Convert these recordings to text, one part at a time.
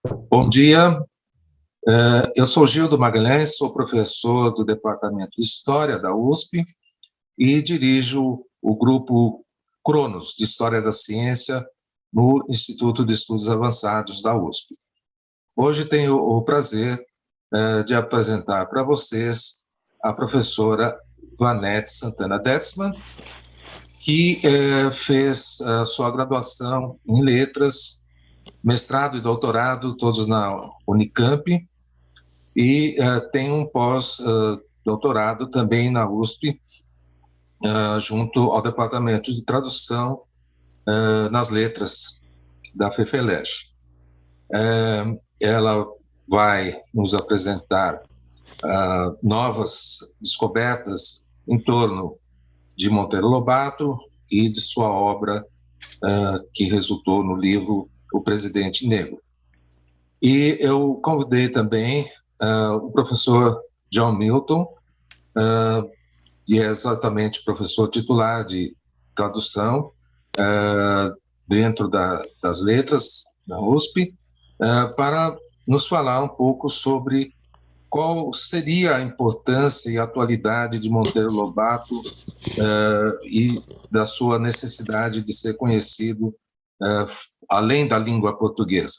Bom dia, eu sou Gildo Magalhães, sou professor do Departamento de História da USP e dirijo o grupo Cronos, de História da Ciência, no Instituto de Estudos Avançados da USP. Hoje tenho o prazer de apresentar para vocês a professora Vanete Santana Detzmann, que fez a sua graduação em Letras, mestrado e doutorado, todos na Unicamp, e tem um pós-doutorado também na USP, junto ao Departamento de Tradução nas Letras da FEFELEG. Ela vai nos apresentar novas descobertas em torno de Monteiro Lobato e de sua obra que resultou no livro O Presidente Negro. E eu convidei também o professor John Milton, que é exatamente professor titular de tradução dentro das letras da USP, para nos falar um pouco sobre qual seria a importância e a atualidade de Monteiro Lobato e da sua necessidade de ser conhecido além da língua portuguesa.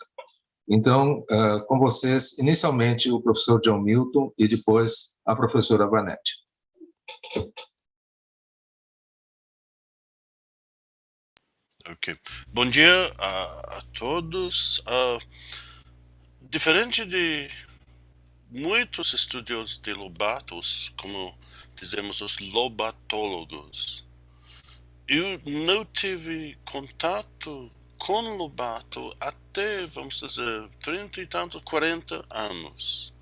Então, com vocês, inicialmente o professor John Milton e depois a professora Vanete. Ok. Bom dia a todos. Diferente de muitos estudiosos de Lobatos, como dizemos os lobatólogos, eu não tive contato com Lobato até, vamos dizer, 30 e tanto, 40 anos.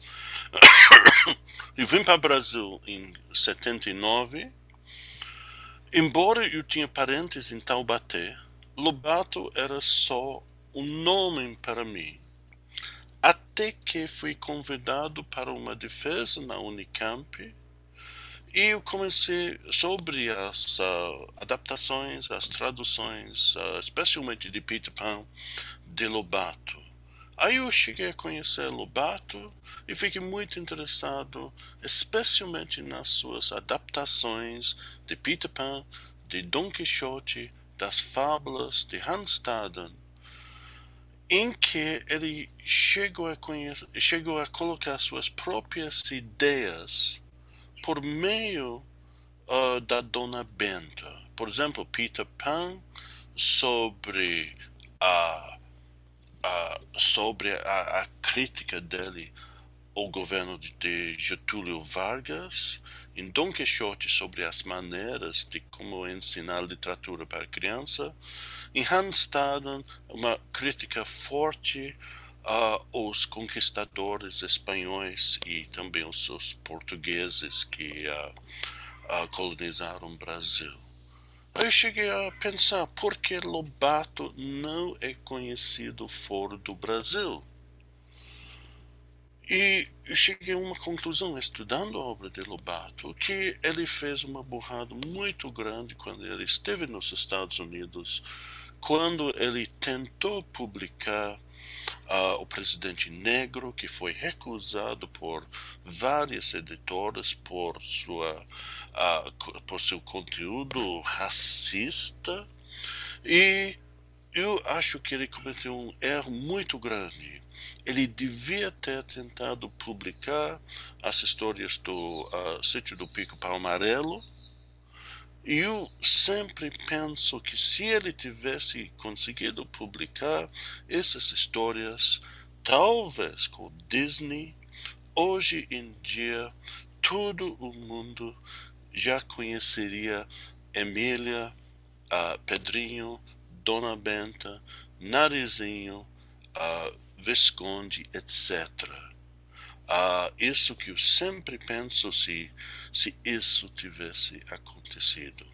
Eu vim para o Brasil em 79. Embora eu tinha parentes em Taubaté, Lobato era só um nome para mim. Até que fui convidado para uma defesa na Unicamp e eu comecei sobre as adaptações, as traduções, especialmente de Peter Pan, de Lobato. Aí eu cheguei a conhecer Lobato e fiquei muito interessado, especialmente nas suas adaptações de Peter Pan, de Dom Quixote, das fábulas de Hans Staden, em que ele chegou a colocar suas próprias ideias por meio da Dona Benta. Por exemplo, Peter Pan sobre a crítica dele ao governo de Getúlio Vargas, em Dom Quixote sobre as maneiras de como ensinar literatura para criança, em Hans Staden uma crítica forte aos conquistadores espanhóis e também os portugueses que colonizaram o Brasil. Aí eu cheguei a pensar por que Lobato não é conhecido fora do Brasil. E eu cheguei a uma conclusão estudando a obra de Lobato, que ele fez uma burrada muito grande quando ele esteve nos Estados Unidos, quando ele tentou publicar O Presidente Negro, que foi recusado por várias editoras por seu conteúdo racista, e eu acho que ele cometeu um erro muito grande. Ele devia ter tentado publicar as histórias do Sítio do Pico-Pau Amarelo. E eu sempre penso que se ele tivesse conseguido publicar essas histórias, talvez com Disney, hoje em dia todo o mundo já conheceria Emília, Pedrinho, Dona Benta, Narizinho, Visconde, etc. Isso que eu sempre penso se isso tivesse acontecido.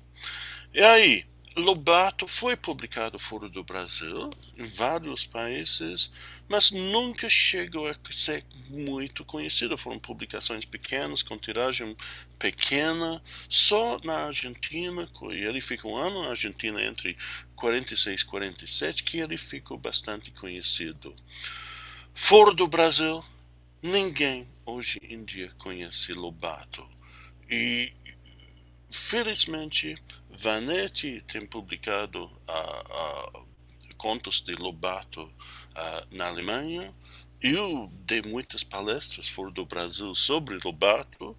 E aí, Lobato foi publicado fora do Brasil, em vários países, mas nunca chegou a ser muito conhecido. Foram publicações pequenas, com tiragem pequena, só na Argentina, e ele ficou um ano na Argentina entre 46 e 47, que ele ficou bastante conhecido. Fora do Brasil, ninguém hoje em dia conhece Lobato. E, felizmente, Vanetti tem publicado contos de Lobato na Alemanha. Eu dei muitas palestras fora do Brasil sobre Lobato.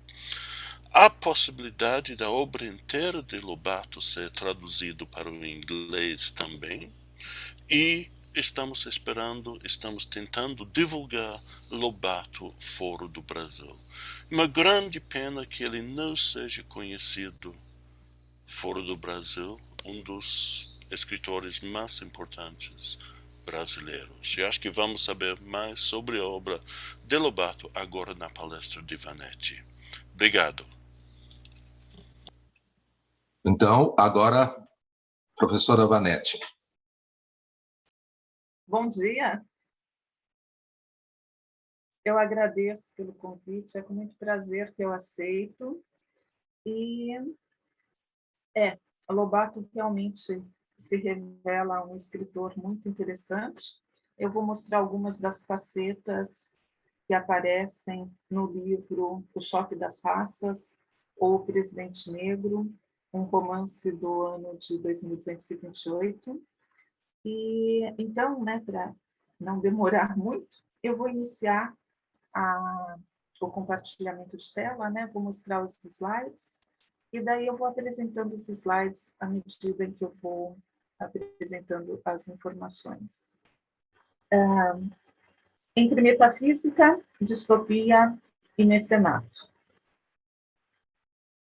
Há possibilidade da obra inteira de Lobato ser traduzido para o inglês também. E estamos tentando divulgar Lobato fora do Brasil. Uma grande pena que ele não seja conhecido fora do Brasil, um dos escritores mais importantes brasileiros. E acho que vamos saber mais sobre a obra de Lobato agora na palestra de Vanetti. Obrigado. Então, agora, professora Vanetti. Bom dia. Eu agradeço pelo convite, é com muito prazer que eu aceito. E Lobato realmente se revela um escritor muito interessante. Eu vou mostrar algumas das facetas que aparecem no livro O Choque das Raças, ou O Presidente Negro, um romance do ano de 2228. E então, para não demorar muito, eu vou iniciar o compartilhamento de tela, vou mostrar os slides, e daí eu vou apresentando os slides à medida em que eu vou apresentando as informações. Entre metafísica, distopia e mecenato.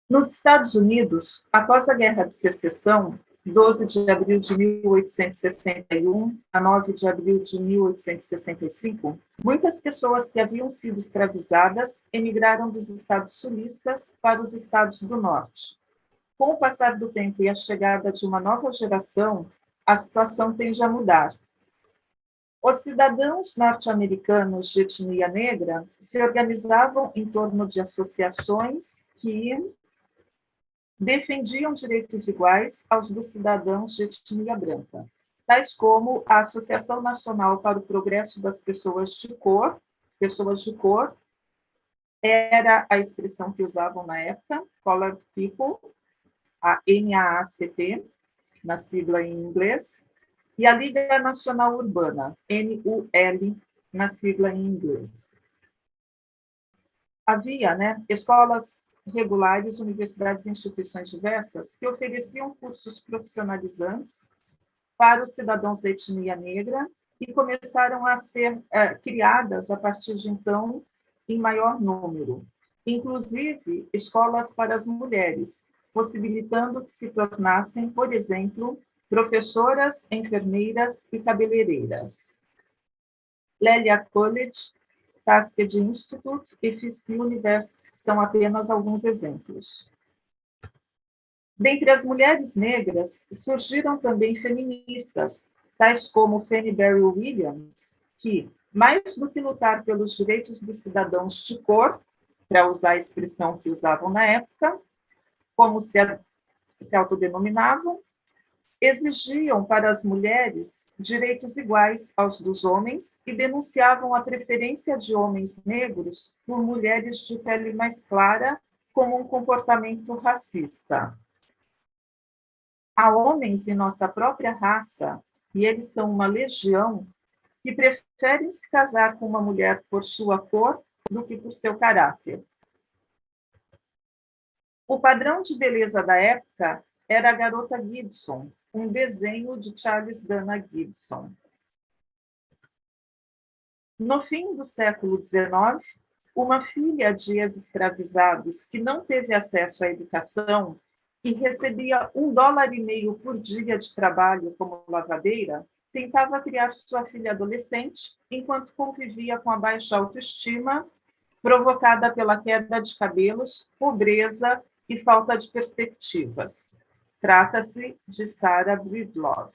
Nos Estados Unidos, após a Guerra de Secessão, 12 de abril de 1861 a 9 de abril de 1865, muitas pessoas que haviam sido escravizadas emigraram dos estados sulistas para os estados do norte. Com o passar do tempo e a chegada de uma nova geração, a situação tende a mudar. Os cidadãos norte-americanos de etnia negra se organizavam em torno de associações que defendiam direitos iguais aos dos cidadãos de etnia branca, tais como a Associação Nacional para o Progresso das Pessoas de Cor, era a expressão que usavam na época, Colored People, a NAACP, na sigla em inglês, e a Liga Nacional Urbana, NUL, na sigla em inglês. Havia, escolas regulares, universidades e instituições diversas que ofereciam cursos profissionalizantes para os cidadãos da etnia negra e começaram a ser criadas, a partir de então, em maior número. Inclusive, escolas para as mulheres, possibilitando que se tornassem, por exemplo, professoras, enfermeiras e cabeleireiras. Lélia College, Tuskegee Institute e Fisk University são apenas alguns exemplos. Dentre as mulheres negras, surgiram também feministas, tais como Fanny Berry Williams, que, mais do que lutar pelos direitos dos cidadãos de cor, para usar a expressão que usavam na época, como se autodenominavam, exigiam para as mulheres direitos iguais aos dos homens e denunciavam a preferência de homens negros por mulheres de pele mais clara como um comportamento racista. Há homens em nossa própria raça, e eles são uma legião, que preferem se casar com uma mulher por sua cor do que por seu caráter. O padrão de beleza da época era a garota Gibson, um desenho de Charles Dana Gibson. No fim do século XIX, uma filha de ex-escravizados que não teve acesso à educação e recebia $1,50 por dia de trabalho como lavadeira, tentava criar sua filha adolescente enquanto convivia com a baixa autoestima provocada pela queda de cabelos, pobreza e falta de perspectivas. Trata-se de Sarah Breedlove.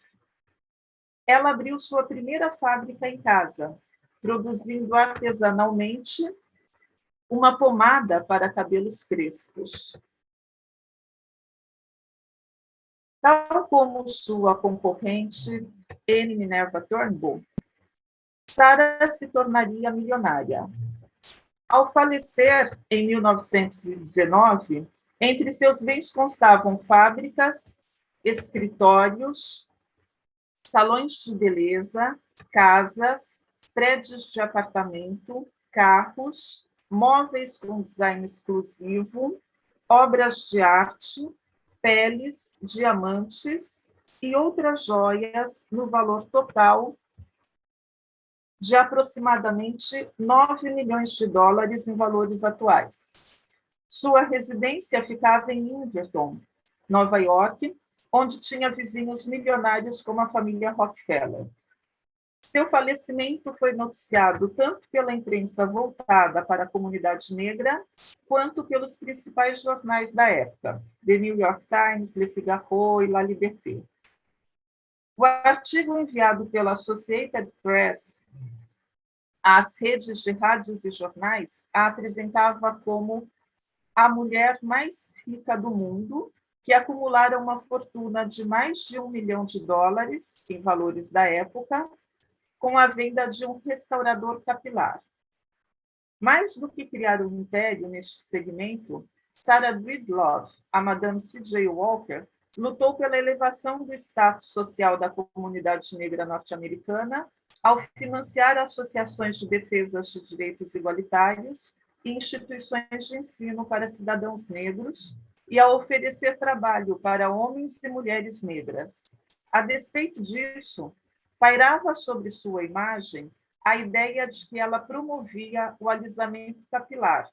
Ela abriu sua primeira fábrica em casa, produzindo artesanalmente uma pomada para cabelos crespos. Tal como sua concorrente, Anne Minerva Turnbull, Sarah se tornaria milionária. Ao falecer em 1919, entre seus bens constavam fábricas, escritórios, salões de beleza, casas, prédios de apartamento, carros, móveis com design exclusivo, obras de arte, peles, diamantes e outras joias no valor total de aproximadamente 9 milhões de dólares em valores atuais. Sua residência ficava em Inverton, Nova York, onde tinha vizinhos milionários como a família Rockefeller. Seu falecimento foi noticiado tanto pela imprensa voltada para a comunidade negra, quanto pelos principais jornais da época, The New York Times, Le Figaro e La Liberté. O artigo enviado pela Associated Press às redes de rádios e jornais a apresentava como a mulher mais rica do mundo, que acumulara uma fortuna de mais de $1 milhão, em valores da época, com a venda de um restaurador capilar. Mais do que criar um império neste segmento, Sarah Breedlove, a Madame C.J. Walker, lutou pela elevação do status social da comunidade negra norte-americana ao financiar associações de defesa de direitos igualitários e instituições de ensino para cidadãos negros e a oferecer trabalho para homens e mulheres negras. A despeito disso, pairava sobre sua imagem a ideia de que ela promovia o alisamento capilar.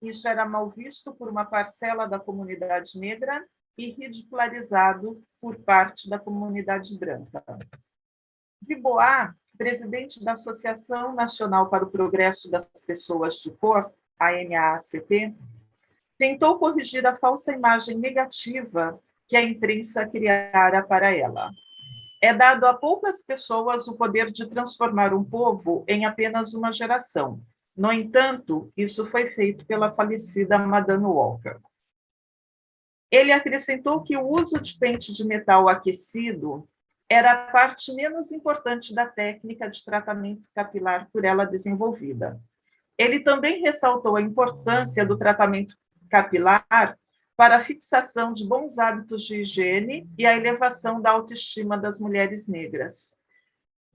Isso era mal visto por uma parcela da comunidade negra e ridicularizado por parte da comunidade branca. Dubois, presidente da Associação Nacional para o Progresso das Pessoas de Cor, a NAACP, tentou corrigir a falsa imagem negativa que a imprensa criara para ela. É dado a poucas pessoas o poder de transformar um povo em apenas uma geração. No entanto, isso foi feito pela falecida Madame Walker. Ele acrescentou que o uso de pente de metal aquecido era a parte menos importante da técnica de tratamento capilar por ela desenvolvida. Ele também ressaltou a importância do tratamento capilar para a fixação de bons hábitos de higiene e a elevação da autoestima das mulheres negras.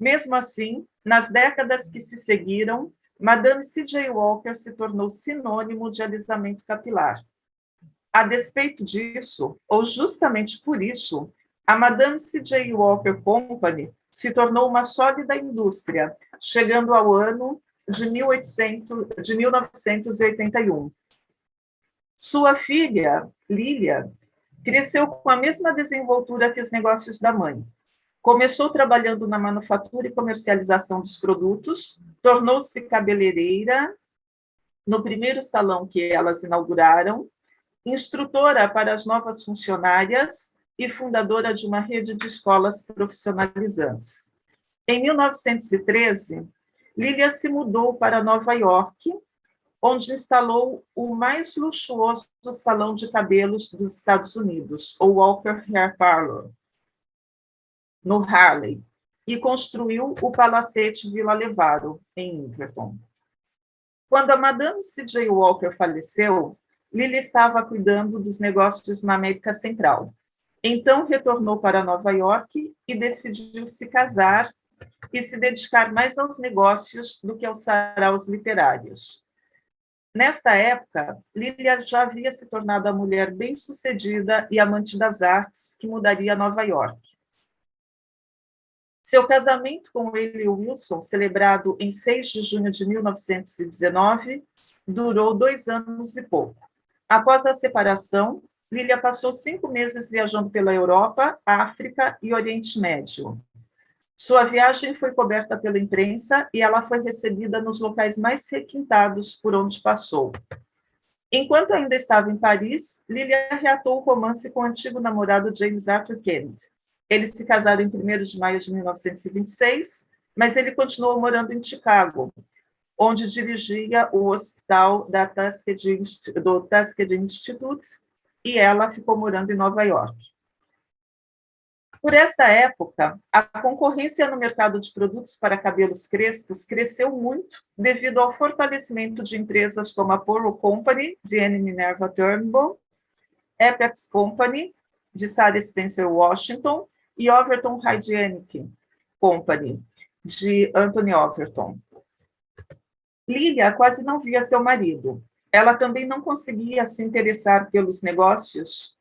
Mesmo assim, nas décadas que se seguiram, Madame C.J. Walker se tornou sinônimo de alisamento capilar. A despeito disso, ou justamente por isso, a Madame C.J. Walker Company se tornou uma sólida indústria, chegando ao ano de 1981. Sua filha, Lilia, cresceu com a mesma desenvoltura que os negócios da mãe. Começou trabalhando na manufatura e comercialização dos produtos, tornou-se cabeleireira no primeiro salão que elas inauguraram, instrutora para as novas funcionárias e fundadora de uma rede de escolas profissionalizantes. Em 1913, Lilia se mudou para Nova York, onde instalou o mais luxuoso salão de cabelos dos Estados Unidos, o Walker Hair Parlor, no Harlem, e construiu o Palacete Villa Levaro, em Inverton. Quando a Madame C.J. Walker faleceu, Lilia estava cuidando dos negócios na América Central. Então, retornou para Nova York e decidiu se casar e se dedicar mais aos negócios do que aos saraus literários. Nesta época, Lilia já havia se tornado a mulher bem-sucedida e amante das artes que mudaria a Nova York. Seu casamento com Willie Wilson, celebrado em 6 de junho de 1919, durou 2 anos e pouco. Após a separação, Lilia passou 5 meses viajando pela Europa, África e Oriente Médio. Sua viagem foi coberta pela imprensa e ela foi recebida nos locais mais requintados por onde passou. Enquanto ainda estava em Paris, Lilia reatou o romance com o antigo namorado James Arthur Kennedy. Eles se casaram em 1º de maio de 1926, mas ele continuou morando em Chicago, onde dirigia o hospital do Tuskegee Institute, e ela ficou morando em Nova York. Por esta época, a concorrência no mercado de produtos para cabelos crespos cresceu muito devido ao fortalecimento de empresas como a Polo Company, de Anne Minerva Turnbull, Apex Company, de Sarah Spencer Washington, e Overton Hygienic Company, de Anthony Overton. Lilia quase não via seu marido. Ela também não conseguia se interessar pelos negócios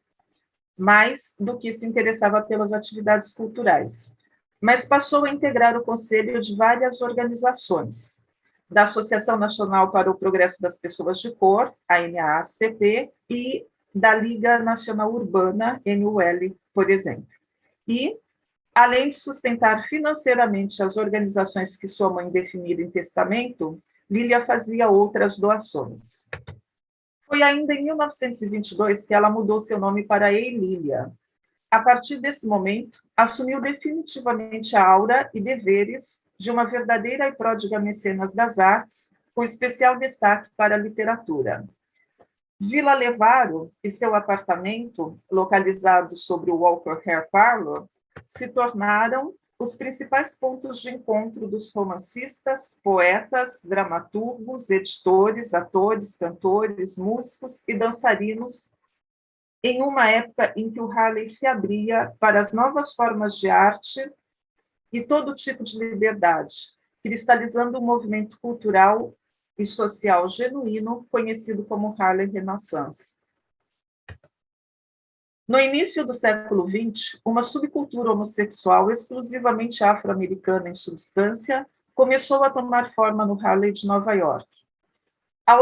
mais do que se interessava pelas atividades culturais, mas passou a integrar o conselho de várias organizações, da Associação Nacional para o Progresso das Pessoas de Cor, a NAACP, e da Liga Nacional Urbana, NUL, por exemplo. E, além de sustentar financeiramente as organizações que sua mãe definira em testamento, Lilia fazia outras doações. Foi ainda em 1922 que ela mudou seu nome para Lilia. A partir desse momento, assumiu definitivamente a aura e deveres de uma verdadeira e pródiga mecenas das artes, com especial destaque para a literatura. Vila Levaro e seu apartamento, localizado sobre o Walker Hair Parlor, se tornaram os principais pontos de encontro dos romancistas, poetas, dramaturgos, editores, atores, cantores, músicos e dançarinos, em uma época em que o Harlem se abria para as novas formas de arte e todo tipo de liberdade, cristalizando um movimento cultural e social genuíno, conhecido como Harlem Renaissance. No início do século XX, uma subcultura homossexual exclusivamente afro-americana em substância começou a tomar forma no Harlem de Nova York. Ao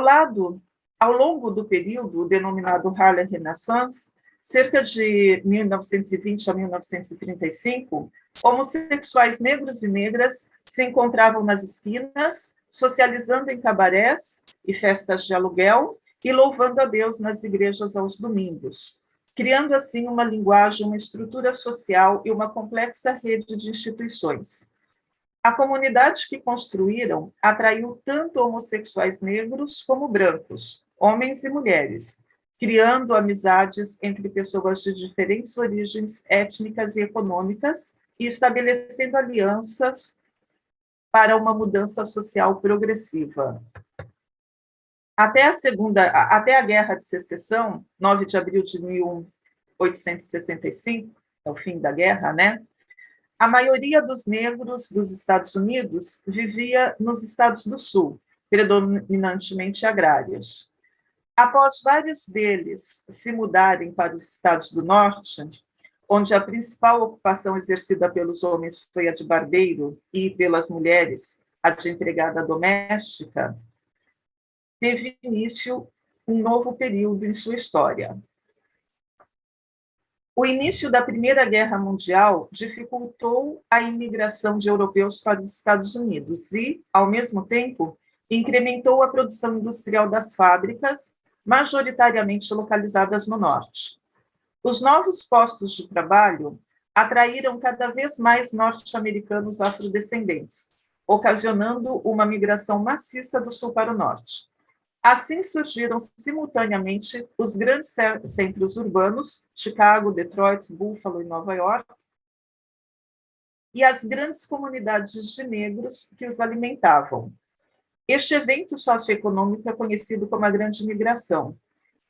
longo do período denominado Harlem Renaissance, cerca de 1920 a 1935, homossexuais negros e negras se encontravam nas esquinas, socializando em cabarés e festas de aluguel e louvando a Deus nas igrejas aos domingos, criando assim uma linguagem, uma estrutura social e uma complexa rede de instituições. A comunidade que construíram atraiu tanto homossexuais negros como brancos, homens e mulheres, criando amizades entre pessoas de diferentes origens étnicas e econômicas e estabelecendo alianças para uma mudança social progressiva. Até a Guerra de Secessão, 9 de abril de 1865, é o fim da guerra, né? A maioria dos negros dos Estados Unidos vivia nos estados do Sul, predominantemente agrários. Após vários deles se mudarem para os estados do Norte, onde a principal ocupação exercida pelos homens foi a de barbeiro e pelas mulheres a de empregada doméstica, teve início um novo período em sua história. O início da Primeira Guerra Mundial dificultou a imigração de europeus para os Estados Unidos e, ao mesmo tempo, incrementou a produção industrial das fábricas, majoritariamente localizadas no Norte. Os novos postos de trabalho atraíram cada vez mais norte-americanos afrodescendentes, ocasionando uma migração maciça do Sul para o Norte. Assim surgiram simultaneamente os grandes centros urbanos, Chicago, Detroit, Buffalo e Nova York, e as grandes comunidades de negros que os alimentavam. Este evento socioeconômico é conhecido como a Grande Migração.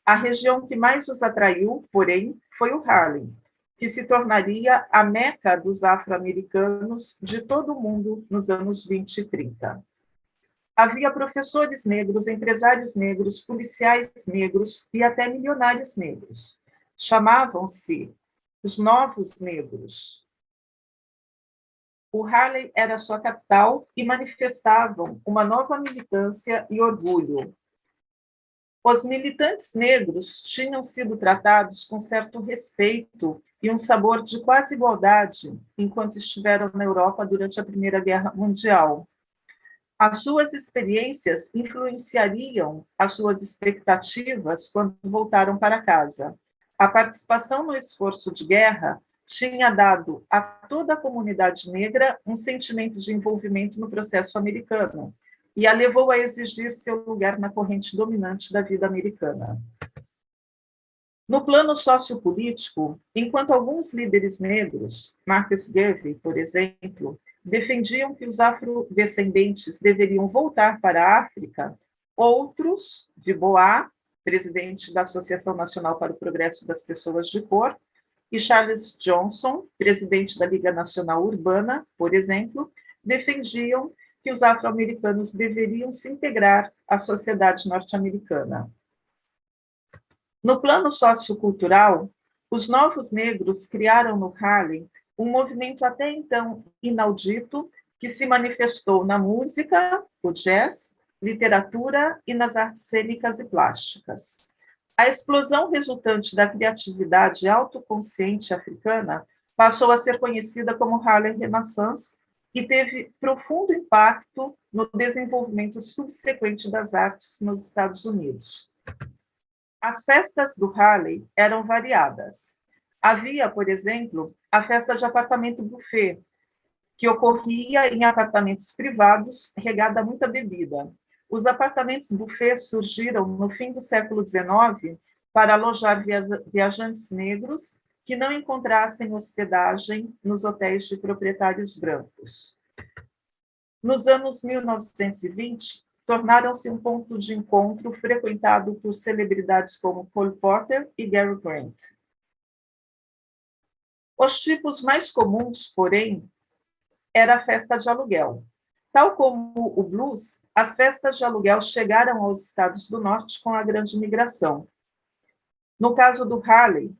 A região que mais os atraiu, porém, foi o Harlem, que se tornaria a meca dos afro-americanos de todo o mundo nos anos 20 e 30. Havia professores negros, empresários negros, policiais negros e até milionários negros. Chamavam-se os Novos Negros. O Harlem era sua capital e manifestavam uma nova militância e orgulho. Os militantes negros tinham sido tratados com certo respeito e um sabor de quase igualdade enquanto estiveram na Europa durante a Primeira Guerra Mundial. As suas experiências influenciariam as suas expectativas quando voltaram para casa. A participação no esforço de guerra tinha dado a toda a comunidade negra um sentimento de envolvimento no processo americano e a levou a exigir seu lugar na corrente dominante da vida americana. No plano sociopolítico, enquanto alguns líderes negros, Marcus Garvey, por exemplo, defendiam que os afrodescendentes deveriam voltar para a África, outros, de Bois, presidente da Associação Nacional para o Progresso das Pessoas de Cor, e Charles Johnson, presidente da Liga Nacional Urbana, por exemplo, defendiam que os afro-americanos deveriam se integrar à sociedade norte-americana. No plano sociocultural, os novos negros criaram no Harlem um movimento até então inaudito que se manifestou na música, o jazz, literatura e nas artes cênicas e plásticas. A explosão resultante da criatividade autoconsciente africana passou a ser conhecida como Harlem Renaissance e teve profundo impacto no desenvolvimento subsequente das artes nos Estados Unidos. As festas do Harlem eram variadas. Havia, por exemplo, a festa de apartamento buffet, que ocorria em apartamentos privados, regada a muita bebida. Os apartamentos buffet surgiram no fim do século XIX para alojar viajantes negros que não encontrassem hospedagem nos hotéis de proprietários brancos. Nos anos 1920, tornaram-se um ponto de encontro frequentado por celebridades como Cole Porter e Gary Grant. Os tipos mais comuns, porém, era a festa de aluguel. Tal como o blues, as festas de aluguel chegaram aos estados do norte com a grande migração. No caso do Harlem,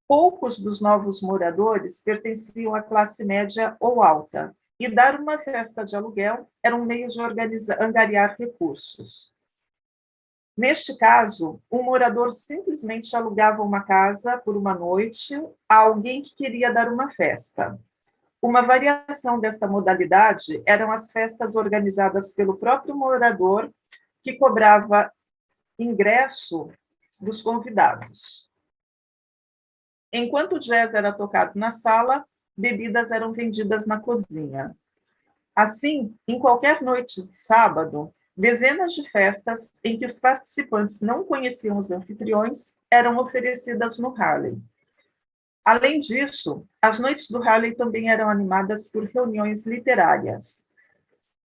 poucos dos novos moradores pertenciam à classe média ou alta, e dar uma festa de aluguel era um meio de angariar recursos. Neste caso, um morador simplesmente alugava uma casa por uma noite a alguém que queria dar uma festa. Uma variação desta modalidade eram as festas organizadas pelo próprio morador, que cobrava ingresso dos convidados. Enquanto o jazz era tocado na sala, bebidas eram vendidas na cozinha. Assim, em qualquer noite de sábado, dezenas de festas em que os participantes não conheciam os anfitriões eram oferecidas no Harlem. Além disso, as noites do Harlem também eram animadas por reuniões literárias.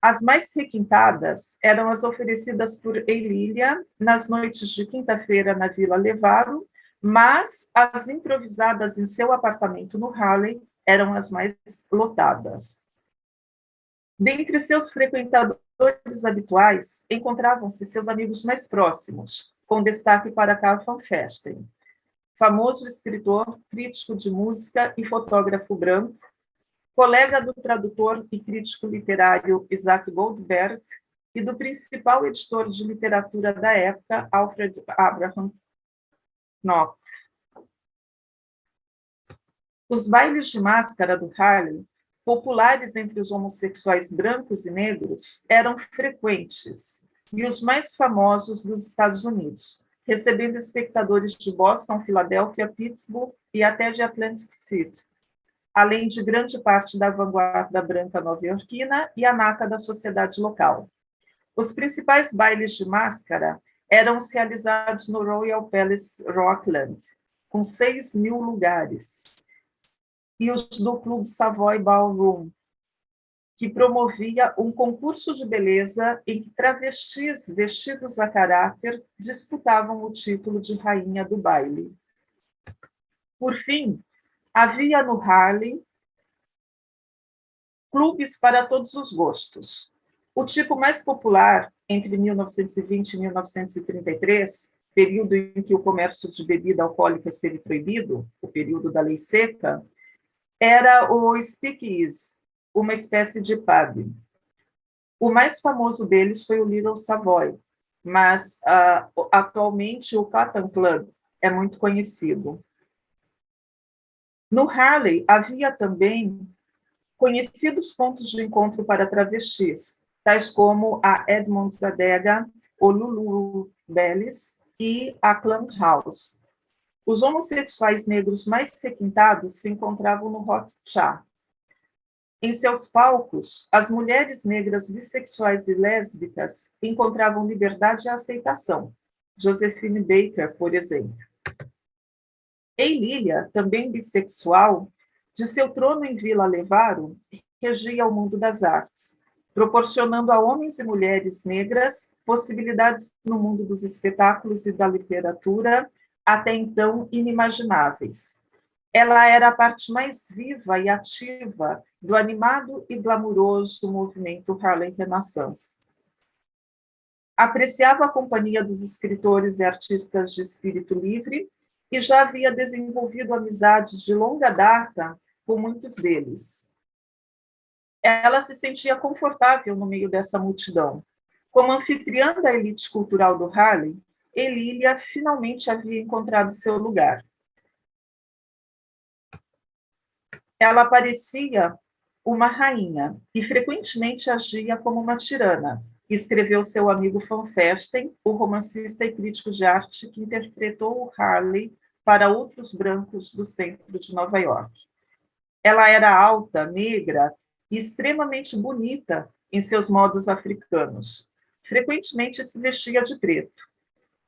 As mais requintadas eram as oferecidas por Eilília nas noites de quinta-feira na Vila Levaro, mas as improvisadas em seu apartamento no Harlem eram as mais lotadas. Dentre seus frequentadores habituais, encontravam-se seus amigos mais próximos, com destaque para Carl van Vechten, famoso escritor, crítico de música e fotógrafo branco, colega do tradutor e crítico literário Isaac Goldberg e do principal editor de literatura da época, Alfred Abraham Knopf. Os bailes de máscara do Harlem, populares entre os homossexuais brancos e negros, eram frequentes e os mais famosos dos Estados Unidos, recebendo espectadores de Boston, Filadélfia, Pittsburgh e até de Atlantic City, além de grande parte da vanguarda branca nova-iorquina e a nata da sociedade local. Os principais bailes de máscara eram os realizados no Royal Palace Rockland, com 6.000 lugares, e os do Clube Savoy Ballroom, que promovia um concurso de beleza em que travestis vestidos a caráter disputavam o título de rainha do baile. Por fim, havia no Harlem clubes para todos os gostos. O tipo mais popular, entre 1920 e 1933, período em que o comércio de bebida alcoólica esteve proibido, o período da lei seca, era o Speakeasy, uma espécie de pub. O mais famoso deles foi o Little Savoy, mas atualmente o Cotton Club é muito conhecido. No Harlem havia também conhecidos pontos de encontro para travestis, tais como a Edmond's Adega, o Lulu Bellis e a Clam House. Os homossexuais negros mais requintados se encontravam no Hot Cha. Em seus palcos, as mulheres negras bissexuais e lésbicas encontravam liberdade e aceitação. Josephine Baker, por exemplo. Eilília, também bissexual, de seu trono em Vila Levaro, regia o mundo das artes, proporcionando a homens e mulheres negras possibilidades no mundo dos espetáculos e da literatura até então inimagináveis. Ela era a parte mais viva e ativa do animado e glamuroso movimento Harlem Renaissance. Apreciava a companhia dos escritores e artistas de espírito livre e já havia desenvolvido amizades de longa data com muitos deles. Ela se sentia confortável no meio dessa multidão. Como anfitriã da elite cultural do Harlem, Eilília finalmente havia encontrado seu lugar. Ela parecia uma rainha e frequentemente agia como uma tirana, escreveu seu amigo Van Vechten, o romancista e crítico de arte que interpretou o Harley para outros brancos do centro de Nova York. Ela era alta, negra e extremamente bonita em seus modos africanos. Frequentemente se vestia de preto.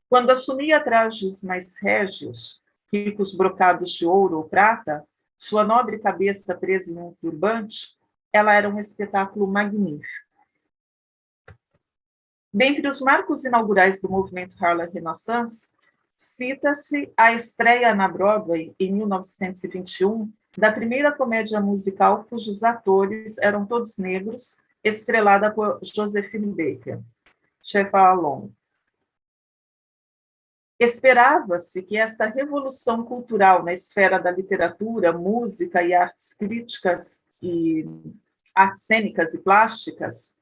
Quando assumia trajes mais régios, ricos brocados de ouro ou prata, sua nobre cabeça presa em um turbante, ela era um espetáculo magnífico. Dentre os marcos inaugurais do movimento Harlem Renaissance, cita-se a estreia na Broadway, em 1921, da primeira comédia musical cujos atores eram todos negros, estrelada por Josephine Baker, Chef Alon. Esperava-se que esta revolução cultural na esfera da literatura, música e artes críticas e artes cênicas e plásticas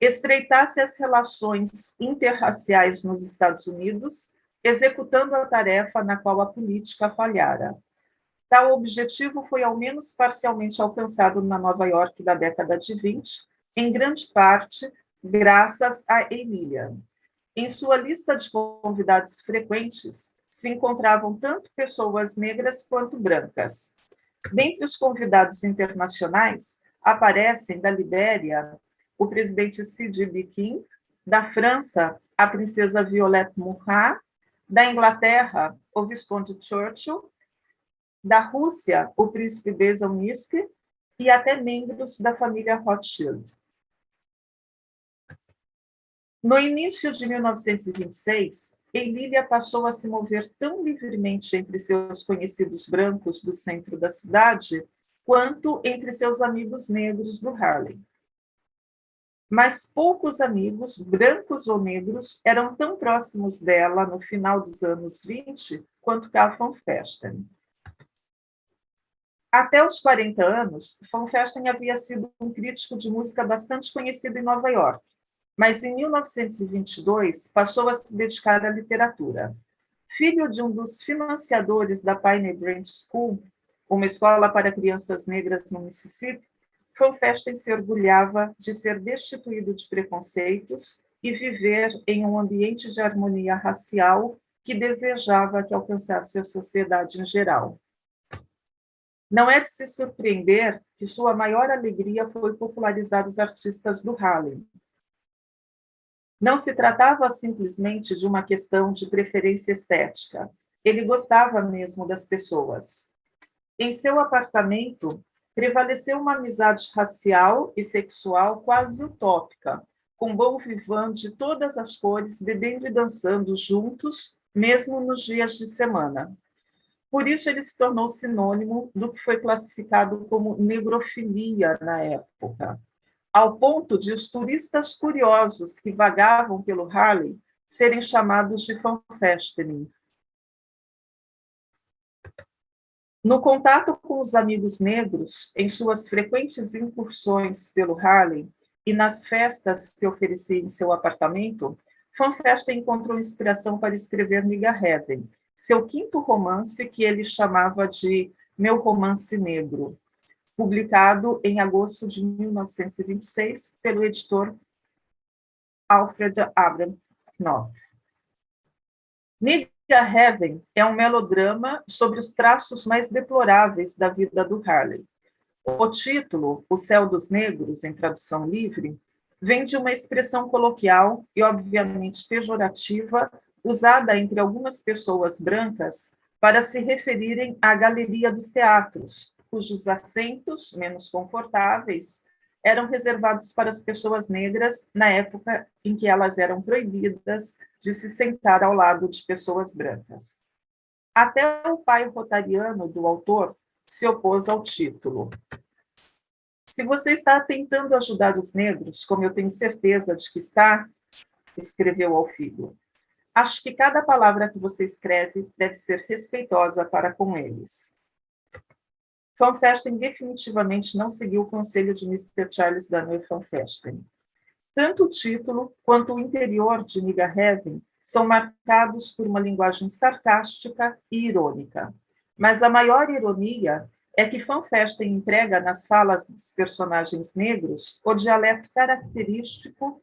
estreitasse as relações interraciais nos Estados Unidos, executando a tarefa na qual a política falhara. Tal objetivo foi ao menos parcialmente alcançado na Nova York da década de 20, em grande parte graças a Eilília. Em sua lista de convidados frequentes se encontravam tanto pessoas negras quanto brancas. Dentre os convidados internacionais, aparecem da Libéria o presidente Sidi Bikin, da França, a princesa Violette Murat, da Inglaterra, o Visconde Churchill, da Rússia, o príncipe Bezomniski e até membros da família Rothschild. No início de 1926, Eilília passou a se mover tão livremente entre seus conhecidos brancos do centro da cidade, quanto entre seus amigos negros do Harlem. Mas poucos amigos, brancos ou negros, eram tão próximos dela no final dos anos 20 quanto Carl Van Vechten. Até os 40 anos, Van Vechten havia sido um crítico de música bastante conhecido em Nova York, mas em 1922 passou a se dedicar à literatura. Filho de um dos financiadores da Piney Branch School, uma escola para crianças negras no Mississippi, Van Vechten se orgulhava de ser destituído de preconceitos e viver em um ambiente de harmonia racial que desejava que alcançasse a sociedade em geral. Não é de se surpreender que sua maior alegria foi popularizar os artistas do Harlem. Não se tratava simplesmente de uma questão de preferência estética. Ele gostava mesmo das pessoas. Em seu apartamento, prevaleceu uma amizade racial e sexual quase utópica, com bom vivant de todas as cores, bebendo e dançando juntos, mesmo nos dias de semana. Por isso, ele se tornou sinônimo do que foi classificado como negrofilia na época, ao ponto de os turistas curiosos que vagavam pelo Harlem serem chamados de Van Vechten. No contato com os amigos negros, em suas frequentes incursões pelo Harlem e nas festas que oferecia em seu apartamento, Van Vechten encontrou inspiração para escrever Nigga Heaven, seu quinto romance que ele chamava de Meu Romance Negro, publicado em agosto de 1926 pelo editor Alfred Abram Knopf. Nigga Heaven é um melodrama sobre os traços mais deploráveis da vida do Harlem. O título, O Céu dos Negros, em tradução livre, vem de uma expressão coloquial e, obviamente, pejorativa, usada entre algumas pessoas brancas para se referirem à galeria dos teatros, cujos assentos, menos confortáveis, eram reservados para as pessoas negras na época em que elas eram proibidas de se sentar ao lado de pessoas brancas. Até o pai rotariano do autor se opôs ao título. Se você está tentando ajudar os negros, como eu tenho certeza de que está, escreveu ao filho, acho que cada palavra que você escreve deve ser respeitosa para com eles. Van Vechten definitivamente não seguiu o conselho de Mr. Charles Daniel Van Vechten. Tanto o título quanto o interior de Nigger Heaven são marcados por uma linguagem sarcástica e irônica. Mas a maior ironia é que Van Vechten emprega nas falas dos personagens negros o dialeto característico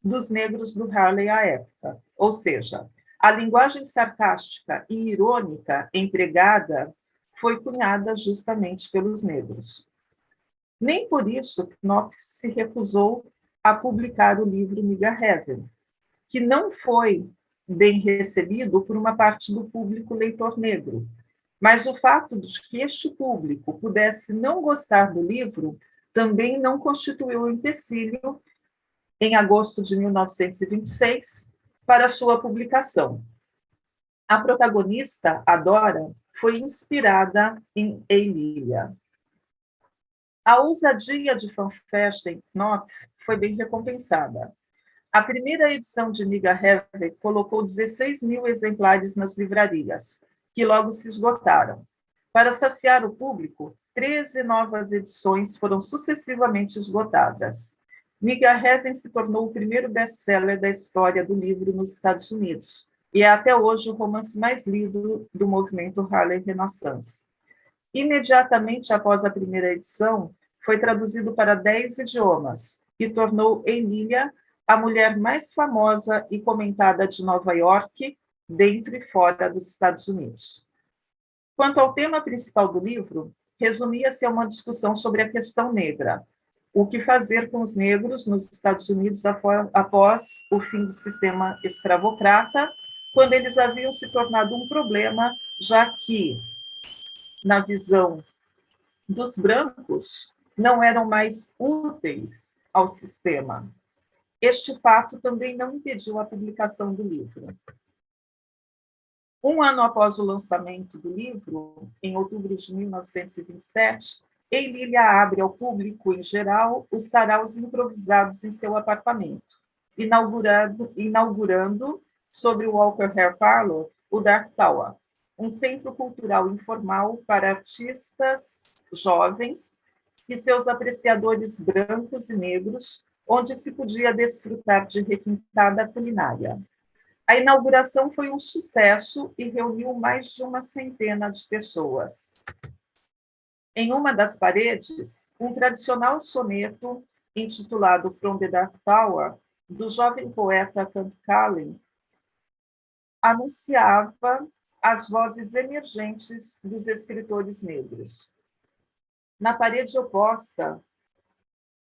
dos negros do Harlem à época, ou seja, a linguagem sarcástica e irônica empregada foi cunhada justamente pelos negros. Nem por isso Knopf se recusou a publicar o livro Nigger Heaven, que não foi bem recebido por uma parte do público leitor negro, mas o fato de que este público pudesse não gostar do livro também não constituiu um empecilho em agosto de 1926 para sua publicação. A protagonista, a Dora, foi inspirada em Eilia. A ousadia de Van Vechten Knopf foi bem recompensada. A primeira edição de Nigger Heaven colocou 16 mil exemplares nas livrarias, que logo se esgotaram. Para saciar o público, 13 novas edições foram sucessivamente esgotadas. Nigger Heaven se tornou o primeiro best-seller da história do livro nos Estados Unidos, e é até hoje o romance mais lido do movimento Harlem Renaissance. Imediatamente após a primeira edição, foi traduzido para 10 idiomas e tornou Eilia a mulher mais famosa e comentada de Nova York, dentro e fora dos Estados Unidos. Quanto ao tema principal do livro, resumia-se a uma discussão sobre a questão negra, o que fazer com os negros nos Estados Unidos após o fim do sistema escravocrata, quando eles haviam se tornado um problema, já que, na visão dos brancos, não eram mais úteis ao sistema. Este fato também não impediu a publicação do livro. Um ano após o lançamento do livro, em outubro de 1927, Eilia abre ao público em geral os saraus improvisados em seu apartamento, inaugurando sobre o Walker Hair Parlor o Dark Tower, um centro cultural informal para artistas jovens e seus apreciadores brancos e negros, onde se podia desfrutar de requintada culinária. A inauguração foi um sucesso e reuniu mais de uma centena de pessoas. Em uma das paredes, um tradicional soneto intitulado From the Dark Tower, do jovem poeta Kent Callan, anunciava as vozes emergentes dos escritores negros. Na parede oposta,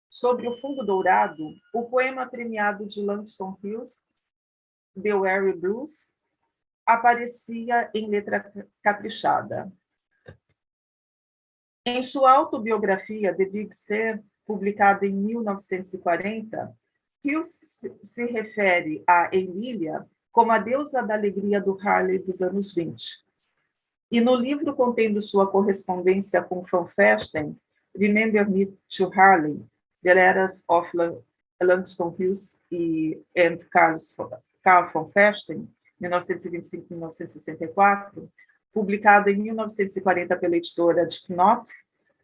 sobre o fundo dourado, o poema premiado de Langston Hughes, The Weary Blues, aparecia em letra caprichada. Em sua autobiografia, The Big Sur, publicada em 1940, Hughes se refere a Eilia como a deusa da alegria do Harlem dos anos 20. E no livro contendo sua correspondência com Van Vechten, Remember Me to Harlem, The Letters of Langston Hughes and Carl Van Vechten, 1925-1964, publicado em 1940 pela editora de Knopf,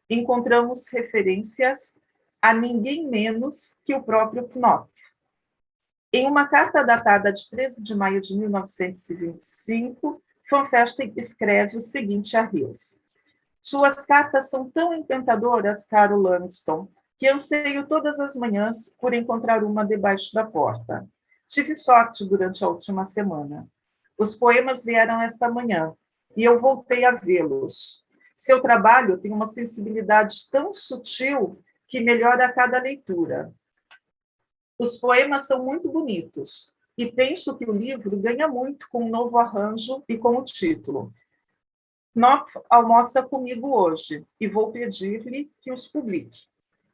encontramos referências a ninguém menos que o próprio Knopf. Em uma carta datada de 13 de maio de 1925, Van Vechten escreve o seguinte a Hughes: suas cartas são tão encantadoras, caro Langston, que anseio todas as manhãs por encontrar uma debaixo da porta. Tive sorte durante a última semana. Os poemas vieram esta manhã, e eu voltei a vê-los. Seu trabalho tem uma sensibilidade tão sutil que melhora a cada leitura. Os poemas são muito bonitos, e penso que o livro ganha muito com um novo arranjo e com o título. Knopf almoça comigo hoje e vou pedir-lhe que os publique.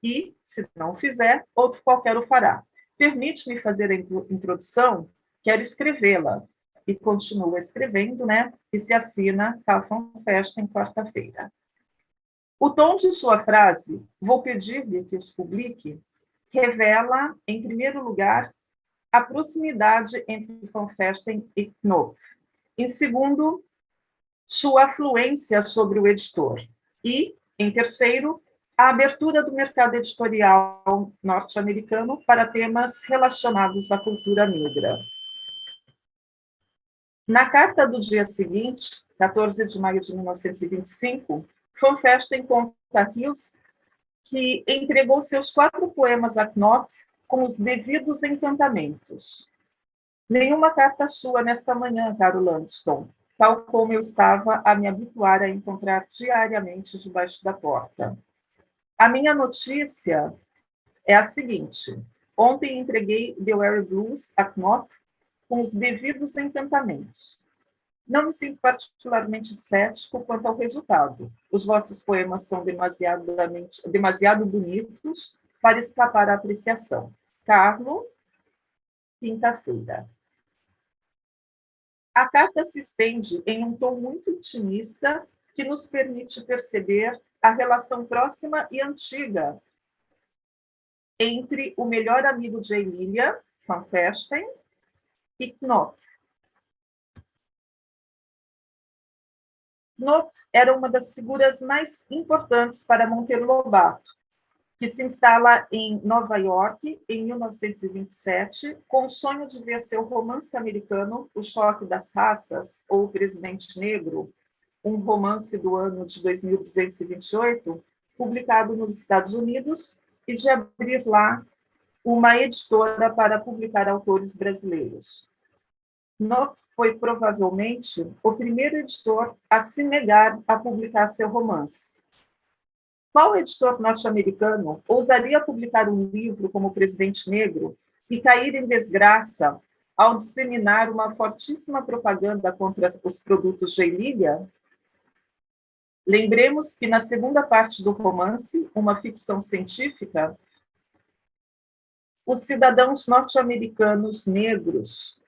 E, se não fizer, outro qualquer o fará. Permite-me fazer a introdução? Quero escrevê-la. E continua escrevendo, né? E se assina Karl von Festen, quarta-feira. O tom de sua frase, vou pedir-lhe que os publique, revela, em primeiro lugar, a proximidade entre von Festen e Knopf. Em segundo, sua afluência sobre o editor. E, em terceiro, a abertura do mercado editorial norte-americano para temas relacionados à cultura negra. Na carta do dia seguinte, 14 de maio de 1925, von Festen conta a Hills que entregou seus 4 poemas a Knopf com os devidos encantamentos. Nenhuma carta sua nesta manhã, caro Langston, tal como eu estava a me habituar a encontrar diariamente debaixo da porta. A minha notícia é a seguinte: ontem entreguei The Weary Blues a Knopf com os devidos encantamentos. Não me sinto particularmente cético quanto ao resultado. Os vossos poemas são demasiado bonitos para escapar à apreciação. Carlo, quinta-feira. A carta se estende em um tom muito intimista que nos permite perceber a relação próxima e antiga entre o melhor amigo de Emília, von Festen, e Knopf. Knopf era uma das figuras mais importantes para Monteiro Lobato, que se instala em Nova York em 1927, com o sonho de ver seu romance americano, O Choque das Raças, ou O Presidente Negro, um romance do ano de 2228, publicado nos Estados Unidos, e de abrir lá uma editora para publicar autores brasileiros. Knopf foi provavelmente o primeiro editor a se negar a publicar seu romance. Qual editor norte-americano ousaria publicar um livro como O Presidente Negro e cair em desgraça ao disseminar uma fortíssima propaganda contra os produtos de Emília? Lembremos que na segunda parte do romance, uma ficção científica, os cidadãos norte-americanos negros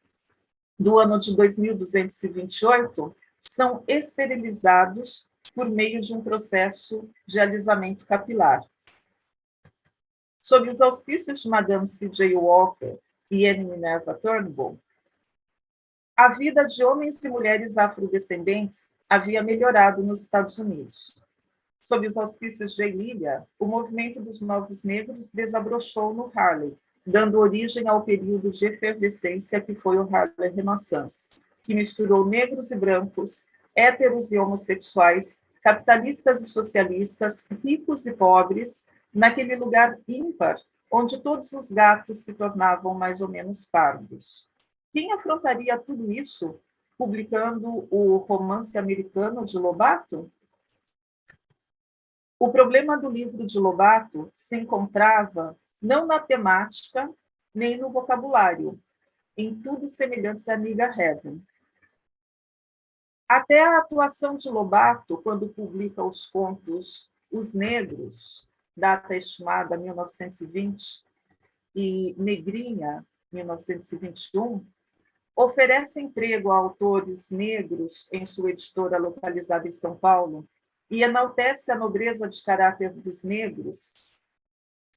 do ano de 2228 são esterilizados por meio de um processo de alisamento capilar. Sob os auspícios de Madame C.J. Walker e Anne Minerva Turnbull, a vida de homens e mulheres afrodescendentes havia melhorado nos Estados Unidos. Sob os auspícios de Emília, o movimento dos novos negros desabrochou no Harlem, dando origem ao período de efervescência que foi o Harlem Renaissance, que misturou negros e brancos, héteros e homossexuais, capitalistas e socialistas, ricos e pobres, naquele lugar ímpar onde todos os gatos se tornavam mais ou menos pardos. Quem afrontaria tudo isso publicando o romance americano de Lobato? O problema do livro de Lobato se encontrava não na temática, nem no vocabulário, em tudo semelhantes a Nigger Heaven. Até a atuação de Lobato, quando publica os contos Os Negros, data estimada 1920, e Negrinha, 1921, oferece emprego a autores negros em sua editora localizada em São Paulo e enaltece a nobreza de caráter dos negros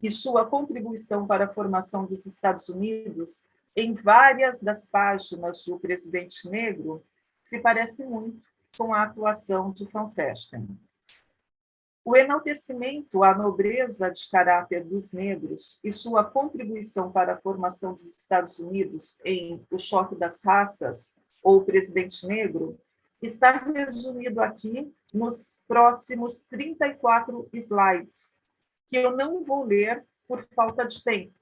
e sua contribuição para a formação dos Estados Unidos em várias das páginas de O Presidente Negro se parece muito com a atuação de von Festen. O enaltecimento à nobreza de caráter dos negros e sua contribuição para a formação dos Estados Unidos em O Choque das Raças, ou O Presidente Negro, está resumido aqui nos próximos 34 slides, que eu não vou ler por falta de tempo,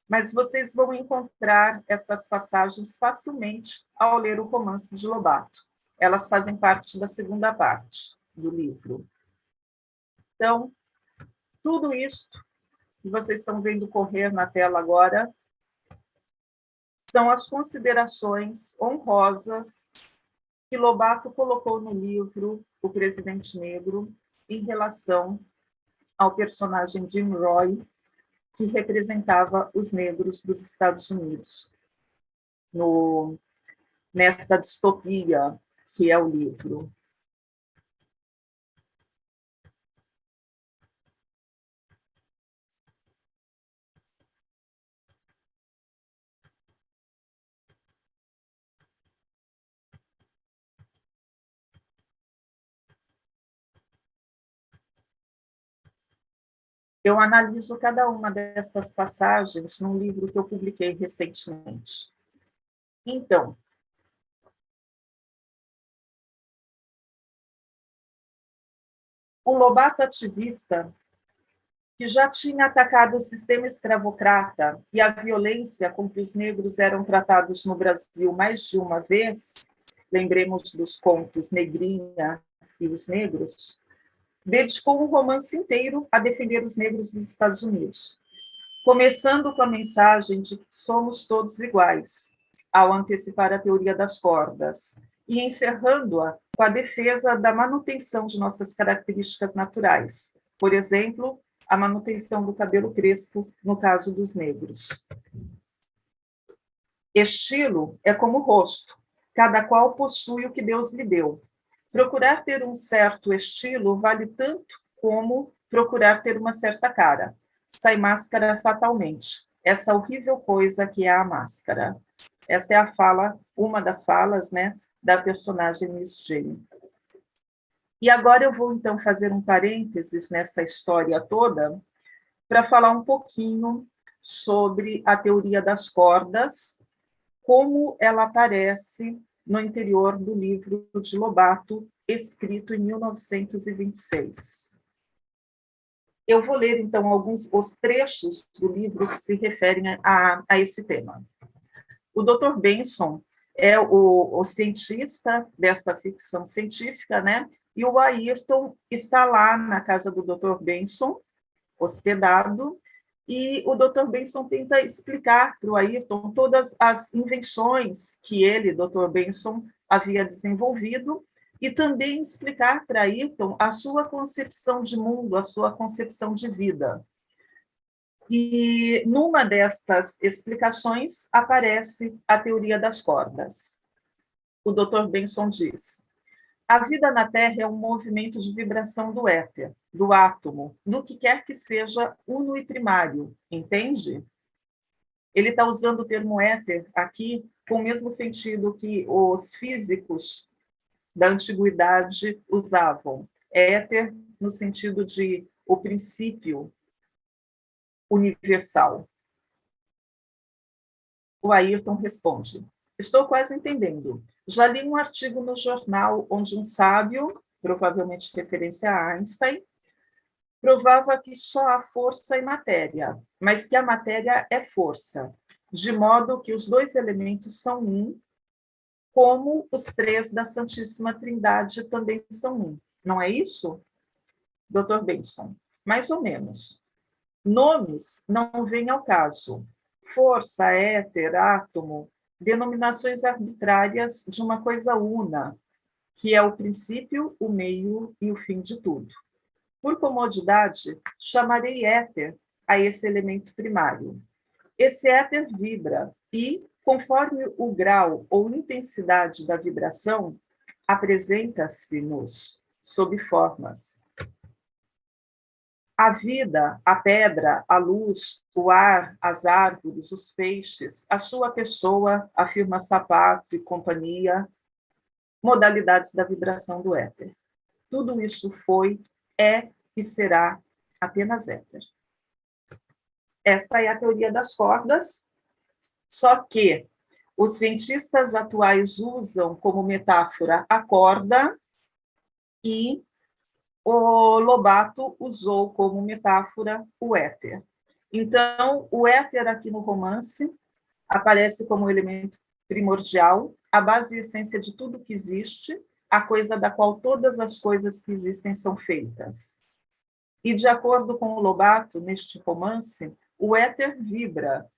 mas vocês vão encontrar essas passagens facilmente ao ler o romance de Lobato. Elas fazem parte da segunda parte do livro. Então, tudo isso que vocês estão vendo correr na tela agora são as considerações honrosas que Lobato colocou no livro O Presidente Negro em relação ao personagem Jim Roy, que representava os negros dos Estados Unidos, nesta distopia que é o livro. Eu analiso cada uma destas passagens num livro que eu publiquei recentemente. Então, o Lobato ativista, que já tinha atacado o sistema escravocrata e a violência com que os negros eram tratados no Brasil mais de uma vez, lembremos dos contos Negrinha e os Negros, dedicou um romance inteiro a defender os negros dos Estados Unidos, começando com a mensagem de que somos todos iguais, ao antecipar a teoria das cordas, e encerrando-a com a defesa da manutenção de nossas características naturais, por exemplo, a manutenção do cabelo crespo, no caso dos negros. Estilo é como rosto, cada qual possui o que Deus lhe deu. Procurar ter um certo estilo vale tanto como procurar ter uma certa cara. Sai máscara fatalmente. Essa horrível coisa que é a máscara. Essa é a fala, uma das falas, né, da personagem Miss Jane. E agora eu vou, então, fazer um parênteses nessa história toda para falar um pouquinho sobre a teoria das cordas, como ela aparece no interior do livro de Lobato, escrito em 1926. Eu vou ler, então, os trechos do livro que se referem a esse tema. O Dr. Benson é o cientista desta ficção científica, né? E o Ayrton está lá na casa do Dr. Benson, hospedado, e o Dr. Benson tenta explicar para o Ayrton todas as invenções que ele, Dr. Benson, havia desenvolvido, e também explicar para Ayrton a sua concepção de mundo, a sua concepção de vida. E numa destas explicações aparece a teoria das cordas. O Dr. Benson diz: a vida na Terra é um movimento de vibração do éter, do átomo, do que quer que seja uno e primário, entende? Ele está usando o termo éter aqui com o mesmo sentido que os físicos da antiguidade usavam. Éter no sentido de o princípio universal. O Ayrton responde: estou quase entendendo. Já li um artigo no jornal onde um sábio, provavelmente referência a Einstein, provava que só há força e matéria, mas que a matéria é força, de modo que os dois elementos são um, como os três da Santíssima Trindade também são um. Não é isso, Dr. Benson? Mais ou menos. Nomes não vêm ao caso. Força, éter, átomo, denominações arbitrárias de uma coisa una, que é o princípio, o meio e o fim de tudo. Por comodidade, chamarei éter a esse elemento primário. Esse éter vibra e, conforme o grau ou intensidade da vibração, apresenta-se-nos sob formas. A vida, a pedra, a luz, o ar, as árvores, os peixes, a sua pessoa, a firma Sapato e companhia, modalidades da vibração do éter. Tudo isso foi, é e será apenas éter. Esta é a teoria das cordas, só que os cientistas atuais usam como metáfora a corda e o Lobato usou como metáfora o éter. Então, o éter aqui no romance aparece como elemento primordial, a base e essência de tudo que existe, a coisa da qual todas as coisas que existem são feitas. E, de acordo com o Lobato, neste romance, o éter vibra,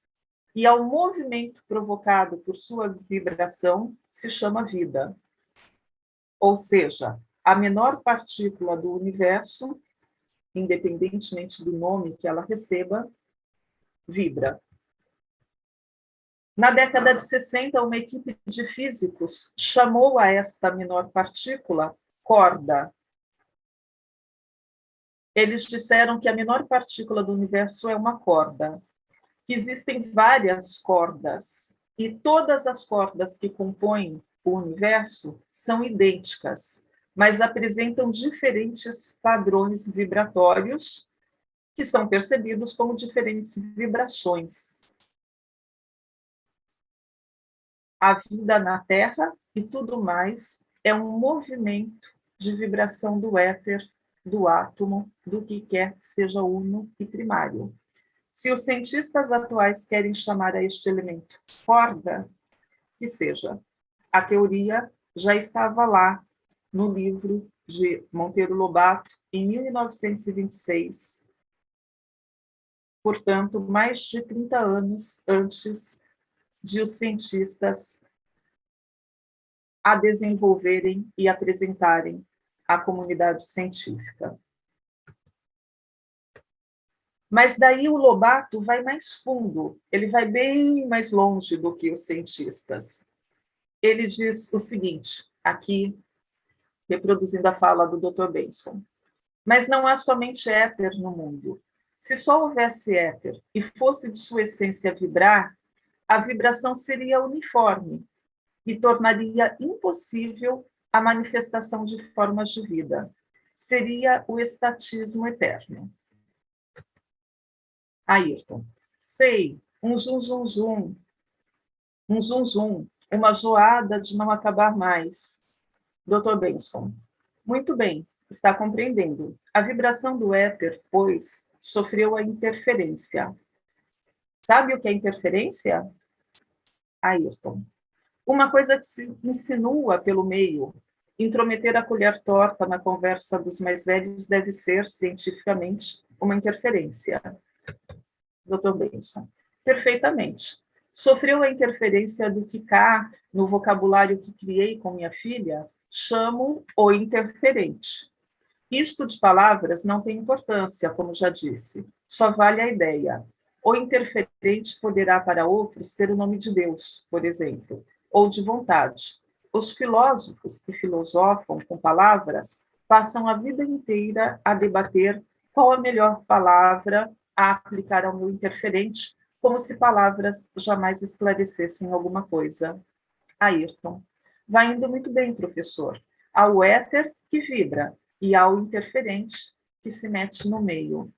e ao movimento provocado por sua vibração se chama vida. ou seja, a menor partícula do universo, independentemente do nome que ela receba, vibra. Na década de 60, uma equipe de físicos chamou a esta menor partícula corda. Eles disseram que a menor partícula do universo é uma corda, que existem várias cordas, e todas as cordas que compõem o universo são idênticas, mas apresentam diferentes padrões vibratórios, que são percebidos como diferentes vibrações. A vida na Terra e tudo mais é um movimento de vibração do éter, do átomo, do que quer que seja uno e primário. Se os cientistas atuais querem chamar a este elemento corda, que seja. A teoria já estava lá no livro de Monteiro Lobato, em 1926. Portanto, mais de 30 anos antes de os cientistas a desenvolverem e apresentarem à comunidade científica. Mas daí o Lobato vai mais fundo, ele vai bem mais longe do que os cientistas. Ele diz o seguinte, aqui, reproduzindo a fala do Dr. Benson: mas não há somente éter no mundo. Se só houvesse éter e fosse de sua essência vibrar, a vibração seria uniforme e tornaria impossível a manifestação de formas de vida. Seria o estatismo eterno. Ayrton: sei, um zum, zum, zum. Um zum, zum. Uma zoada de não acabar mais. Dr. Benson: muito bem, está compreendendo. A vibração do éter, pois, sofreu a interferência. Sabe o que é interferência? Ayrton: uma coisa que se insinua pelo meio. Intrometer a colher torta na conversa dos mais velhos deve ser, cientificamente, uma interferência. Dr. Benson: perfeitamente. Sofreu a interferência do que cá, no vocabulário que criei com minha filha, chamo o interferente. Isto de palavras não tem importância, como já disse, só vale a ideia. O interferente poderá para outros ter o nome de Deus, por exemplo, ou de vontade. Os filósofos que filosofam com palavras passam a vida inteira a debater qual a melhor palavra a aplicar ao meu interferente, como se palavras jamais esclarecessem alguma coisa. Ayrton: vai indo muito bem, professor. Há o éter que vibra e há o interferente que se mete no meio.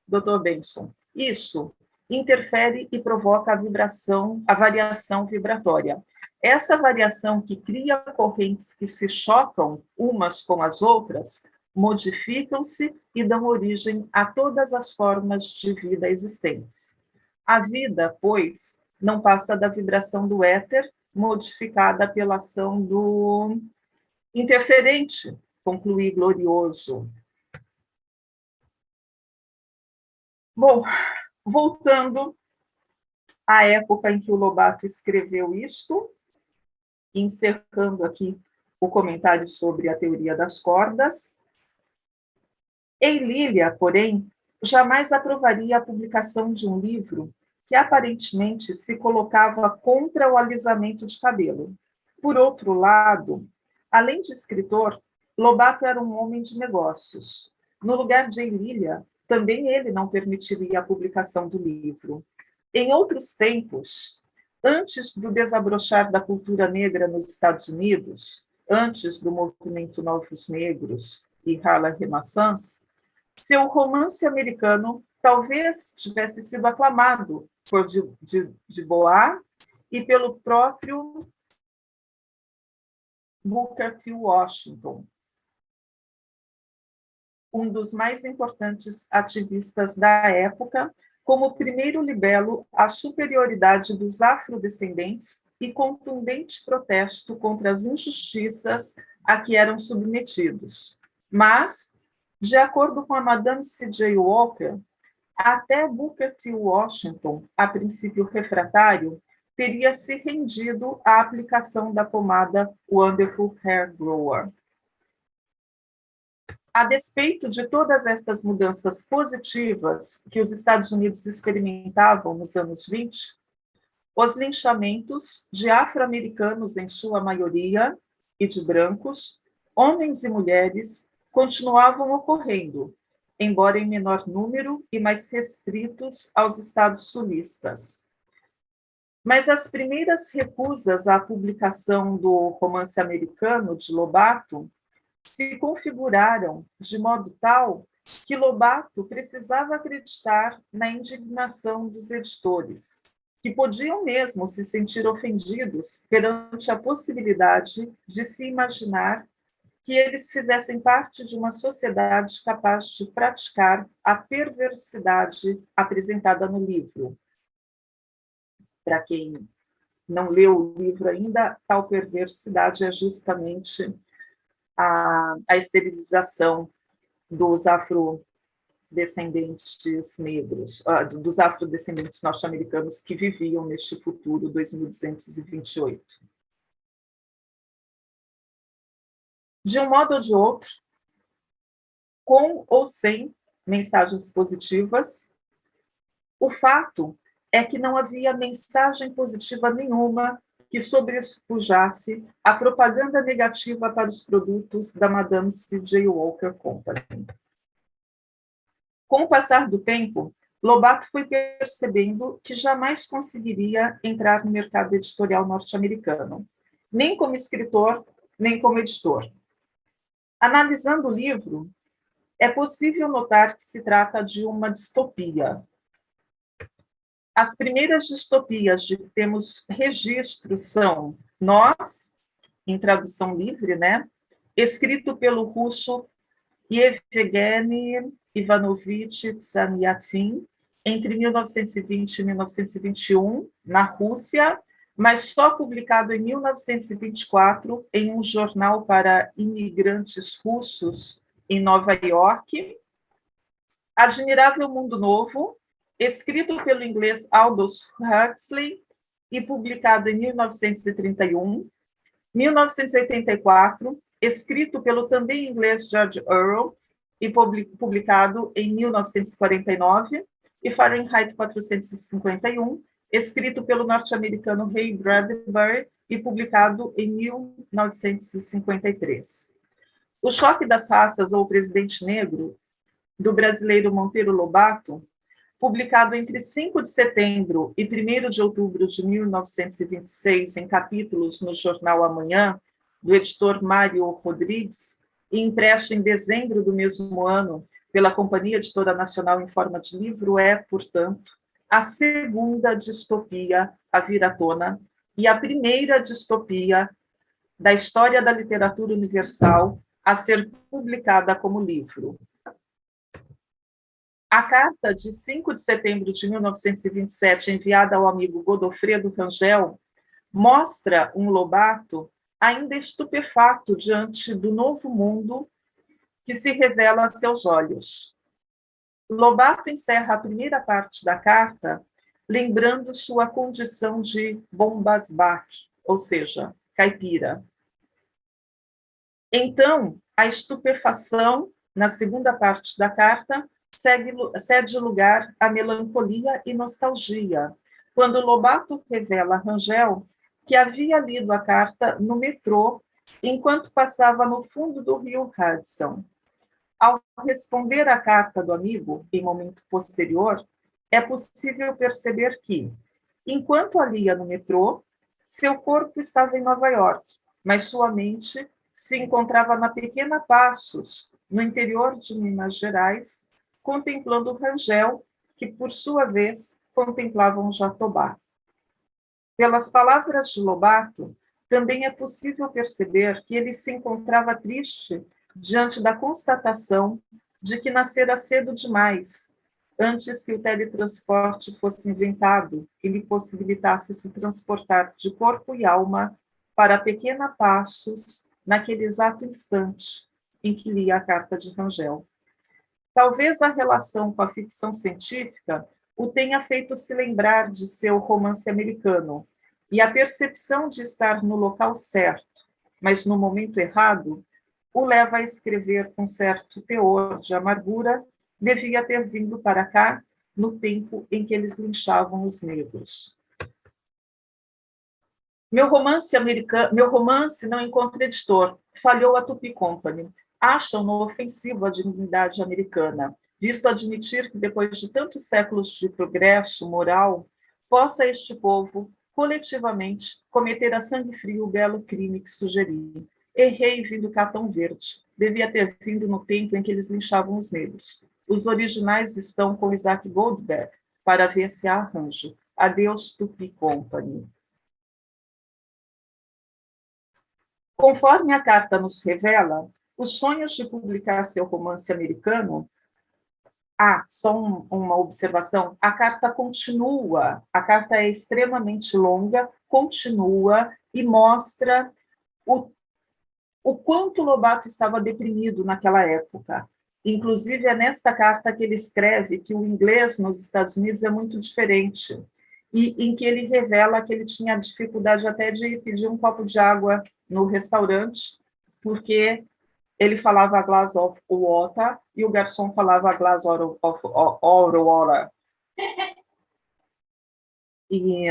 Dr. Benson: isso interfere e provoca a vibração, a variação vibratória. Essa variação que cria correntes que se chocam umas com as outras, modificam-se e dão origem a todas as formas de vida existentes. A vida, pois, não passa da vibração do éter, modificada pela ação do interferente, concluí glorioso. Bom, voltando à época em que o Lobato escreveu isto, encerrando aqui o comentário sobre a teoria das cordas, Eilília, porém, jamais aprovaria a publicação de um livro que aparentemente se colocava contra o alisamento de cabelo. Por outro lado, além de escritor, Lobato era um homem de negócios. No lugar de Eilília, também ele não permitiria a publicação do livro. Em outros tempos, antes do desabrochar da cultura negra nos Estados Unidos, antes do movimento Novos Negros e Harlem Renaissance, seu romance americano talvez tivesse sido aclamado por Du Bois e pelo próprio Booker T. Washington, um dos mais importantes ativistas da época, como o primeiro libelo à superioridade dos afrodescendentes e contundente protesto contra as injustiças a que eram submetidos. Mas, de acordo com a Madame C.J. Walker, até Booker T. Washington, a princípio refratário, teria se rendido à aplicação da pomada Wonderful Hair Grower. A despeito de todas estas mudanças positivas que os Estados Unidos experimentavam nos anos 20, os linchamentos de afro-americanos, em sua maioria, e de brancos, homens e mulheres, continuavam ocorrendo, embora em menor número e mais restritos aos estados sulistas. Mas as primeiras recusas à publicação do romance americano de Lobato se configuraram de modo tal que Lobato precisava acreditar na indignação dos editores, que podiam mesmo se sentir ofendidos perante a possibilidade de se imaginar que eles fizessem parte de uma sociedade capaz de praticar a perversidade apresentada no livro. Para quem não leu o livro ainda, tal perversidade é justamente a esterilização dos afrodescendentes negros, dos afrodescendentes norte-americanos que viviam neste futuro 2228. De um modo ou de outro, com ou sem mensagens positivas, o fato é que não havia mensagem positiva nenhuma que sobrepujasse a propaganda negativa para os produtos da Madame C.J. Walker Company. Com o passar do tempo, Lobato foi percebendo que jamais conseguiria entrar no mercado editorial norte-americano, nem como escritor, nem como editor. Analisando o livro, é possível notar que se trata de uma distopia. As primeiras distopias de que temos registro são Nós, em tradução livre, né? Escrito pelo russo Yevgeny Ivanovich Zamyatin, entre 1920 e 1921, na Rússia, mas só publicado em 1924 em um jornal para imigrantes russos em Nova York. Admirável Mundo Novo, escrito pelo inglês Aldous Huxley e publicado em 1931. 1984, escrito pelo também inglês George Orwell e publicado em 1949. E Fahrenheit 451, escrito pelo norte-americano Ray Bradbury e publicado em 1953. O Choque das Raças, ou O Presidente Negro, do brasileiro Monteiro Lobato, publicado entre 5 de setembro e 1º de outubro de 1926, em capítulos no jornal Amanhã, do editor Mário Rodrigues, e impresso em dezembro do mesmo ano pela Companhia Editora Nacional em forma de livro, é, portanto, a segunda distopia a vir à tona e a primeira distopia da história da literatura universal a ser publicada como livro. A carta de 5 de setembro de 1927, enviada ao amigo Godofredo Rangel, mostra um Lobato ainda estupefato diante do novo mundo que se revela a seus olhos. Lobato encerra a primeira parte da carta lembrando sua condição de bombasbaque, ou seja, caipira. Então, a estupefação, na segunda parte da carta, cede lugar à melancolia e nostalgia, quando Lobato revela a Rangel que havia lido a carta no metrô enquanto passava no fundo do rio Hudson. Ao responder à carta do amigo, em momento posterior, é possível perceber que, enquanto a lia no metrô, seu corpo estava em Nova York, mas sua mente se encontrava na Pequena Passos, no interior de Minas Gerais, contemplando Rangel, que, por sua vez, contemplava um Jatobá. Pelas palavras de Lobato, também é possível perceber que ele se encontrava triste diante da constatação de que nascera cedo demais, antes que o teletransporte fosse inventado e lhe possibilitasse se transportar de corpo e alma para Pequena Passos, naquele exato instante em que lia a carta de Rangel. Talvez a relação com a ficção científica o tenha feito se lembrar de seu romance americano, e a percepção de estar no local certo, mas no momento errado, o leva a escrever com certo teor de amargura, devia ter vindo para cá no tempo em que eles linchavam os negros. Meu romance não encontra editor, falhou a Tupi Company. Acham-no ofensivo à dignidade americana, visto admitir que, depois de tantos séculos de progresso moral, possa este povo, coletivamente, cometer a sangue frio o belo crime que sugeri. Errei vindo cá tão verde. Devia ter vindo no tempo em que eles linchavam os negros. Os originais estão com Isaac Goldberg, para ver se há arranjo. Adeus, Tupi Company. Conforme a carta nos revela, os sonhos de publicar seu romance americano... só uma observação, a carta continua, a carta é extremamente longa, continua e mostra o quanto Lobato estava deprimido naquela época. Inclusive, é nesta carta que ele escreve que o inglês nos Estados Unidos é muito diferente, e em que ele revela que ele tinha dificuldade até de pedir um copo de água no restaurante, porque ele falava a glass of water e o garçom falava a glass of water. E,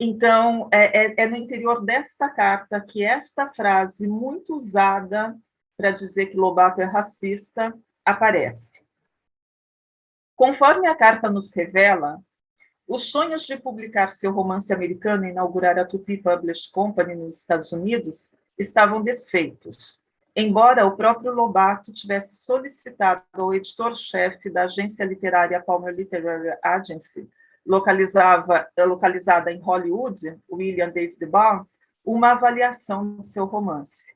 então, é no interior desta carta que esta frase, muito usada para dizer que Lobato é racista, aparece. Conforme a carta nos revela, os sonhos de publicar seu romance americano e inaugurar a Tupi Publishing Company nos Estados Unidos estavam desfeitos, embora o próprio Lobato tivesse solicitado ao editor-chefe da agência literária Palmer Literary Agency, localizada em Hollywood, William David Barr, uma avaliação de seu romance.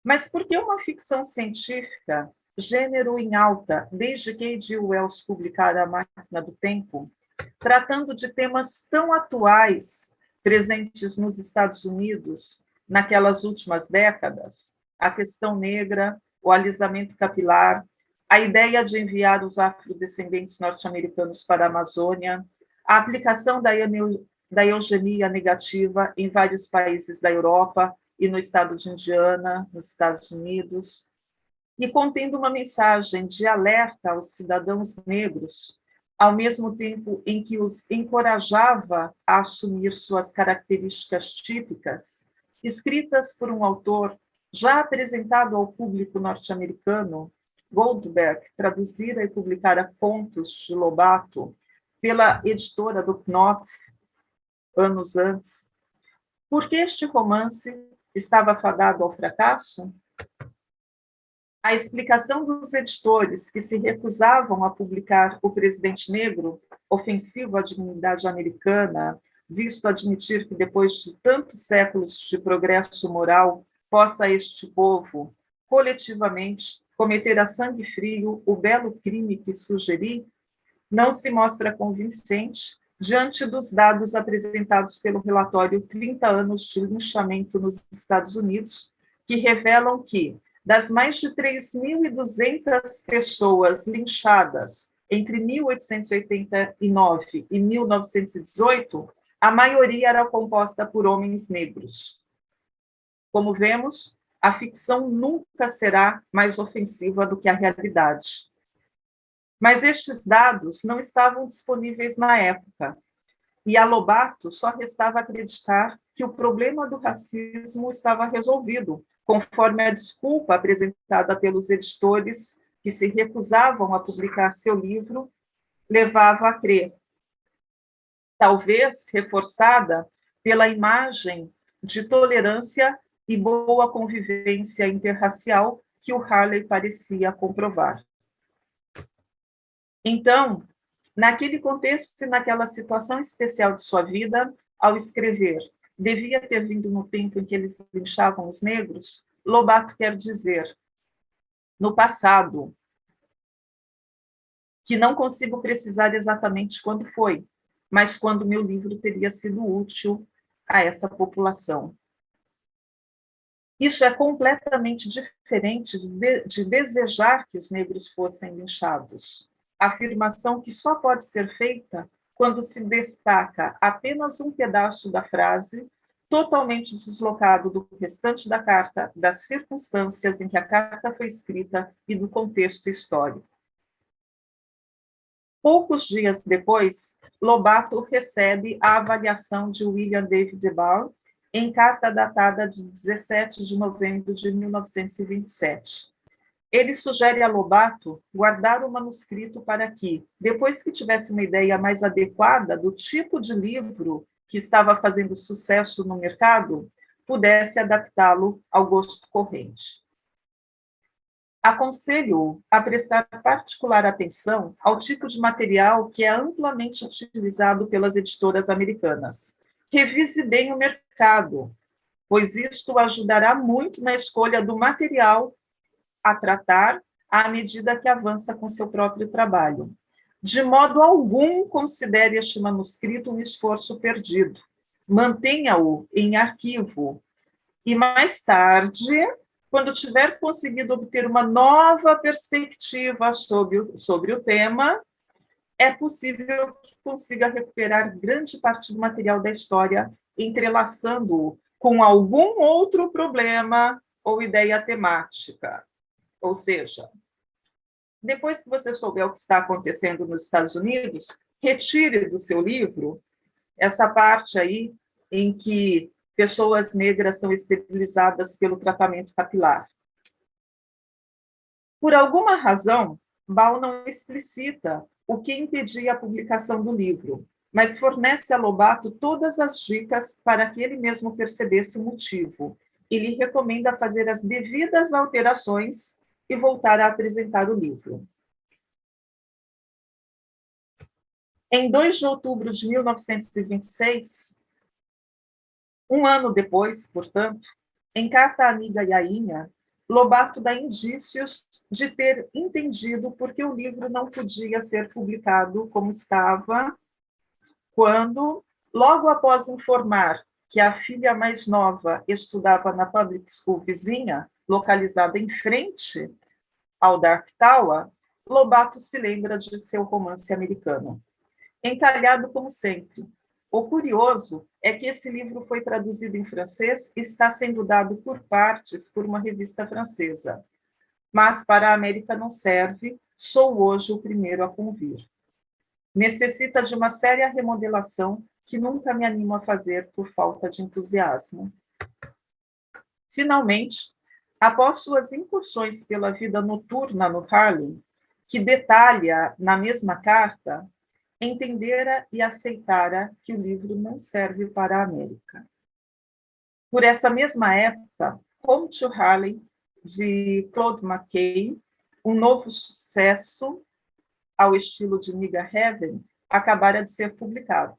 Mas por que uma ficção científica, gênero em alta, desde que H.G. Wells publicara A Máquina do Tempo, tratando de temas tão atuais, presentes nos Estados Unidos naquelas últimas décadas, a questão negra, o alisamento capilar, a ideia de enviar os afrodescendentes norte-americanos para a Amazônia, a aplicação da eugenia negativa em vários países da Europa e no estado de Indiana, nos Estados Unidos, e contendo uma mensagem de alerta aos cidadãos negros, ao mesmo tempo em que os encorajava a assumir suas características típicas, escritas por um autor já apresentado ao público norte-americano. Goldberg traduzira e publicara contos de Lobato pela editora do Knopf, anos antes. Por que este romance estava fadado ao fracasso? A explicação dos editores que se recusavam a publicar O Presidente Negro, ofensivo à dignidade americana, visto admitir que, depois de tantos séculos de progresso moral, possa este povo, coletivamente, cometer a sangue frio o belo crime que sugeri, não se mostra convincente diante dos dados apresentados pelo relatório 30 anos de linchamento nos Estados Unidos, que revelam que, das mais de 3.200 pessoas linchadas entre 1889 e 1918, a maioria era composta por homens negros. Como vemos, a ficção nunca será mais ofensiva do que a realidade. Mas estes dados não estavam disponíveis na época, e a Lobato só restava acreditar que o problema do racismo estava resolvido, conforme a desculpa apresentada pelos editores que se recusavam a publicar seu livro levava a crer. Talvez reforçada pela imagem de tolerância e boa convivência interracial que o Harley parecia comprovar. Então, naquele contexto e naquela situação especial de sua vida, ao escrever devia ter vindo no tempo em que eles linchavam os negros, Lobato quer dizer, no passado, que não consigo precisar exatamente quando foi, mas quando meu livro teria sido útil a essa população. Isso é completamente diferente de desejar que os negros fossem linchados. Afirmação que só pode ser feita quando se destaca apenas um pedaço da frase, totalmente deslocado do restante da carta, das circunstâncias em que a carta foi escrita e do contexto histórico. Poucos dias depois, Lobato recebe a avaliação de William David Ball em carta datada de 17 de novembro de 1927. Ele sugere a Lobato guardar o manuscrito para que, depois que tivesse uma ideia mais adequada do tipo de livro que estava fazendo sucesso no mercado, pudesse adaptá-lo ao gosto corrente. Aconselho-o a prestar particular atenção ao tipo de material que é amplamente utilizado pelas editoras americanas. Revise bem o mercado, pois isto o ajudará muito na escolha do material a tratar à medida que avança com seu próprio trabalho. De modo algum, considere este manuscrito um esforço perdido. Mantenha-o em arquivo e, mais tarde, quando tiver conseguido obter uma nova perspectiva sobre o tema, é possível que consiga recuperar grande parte do material da história, entrelaçando-o com algum outro problema ou ideia temática. Ou seja, depois que você souber o que está acontecendo nos Estados Unidos, retire do seu livro essa parte aí em que pessoas negras são esterilizadas pelo tratamento capilar. Por alguma razão, Ball não explicita o que impedia a publicação do livro, mas fornece a Lobato todas as dicas para que ele mesmo percebesse o motivo e lhe recomenda fazer as devidas alterações e voltar a apresentar o livro. Em 2 de outubro de 1926, um ano depois, portanto, em carta à amiga Yainha, Lobato dá indícios de ter entendido por que o livro não podia ser publicado como estava, quando, logo após informar que a filha mais nova estudava na public school vizinha, localizada em frente ao Dark Tower, Lobato se lembra de seu romance americano. Encalhado como sempre. O curioso é que esse livro foi traduzido em francês e está sendo dado por partes por uma revista francesa. Mas para a América não serve, sou hoje o primeiro a convir. Necessita de uma séria remodelação que nunca me animo a fazer por falta de entusiasmo. Finalmente, após suas incursões pela vida noturna no Harlem, que detalha na mesma carta, entendera e aceitara que o livro não serve para a América. Por essa mesma época, Home to Harlem, de Claude McKay, um novo sucesso ao estilo de Nigger Heaven, acabara de ser publicado.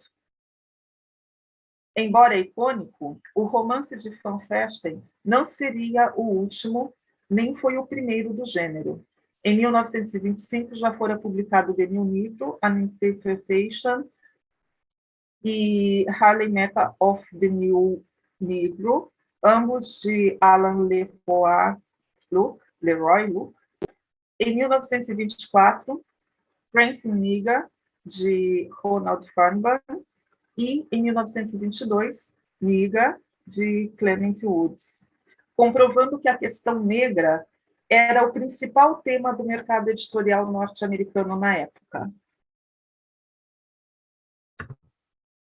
Embora icônico, o romance de Van Vesten não seria o último, nem foi o primeiro do gênero. Em 1925, já fora publicado The New Negro, An Interpretation, e Harlem Mecca of the New Negro, ambos de Alan Leroy Luke. Em 1924, Prancing Nigger, de Ronald Farnborough, e, em 1922, Nigger, de Clement Woods, comprovando que a questão negra era o principal tema do mercado editorial norte-americano na época.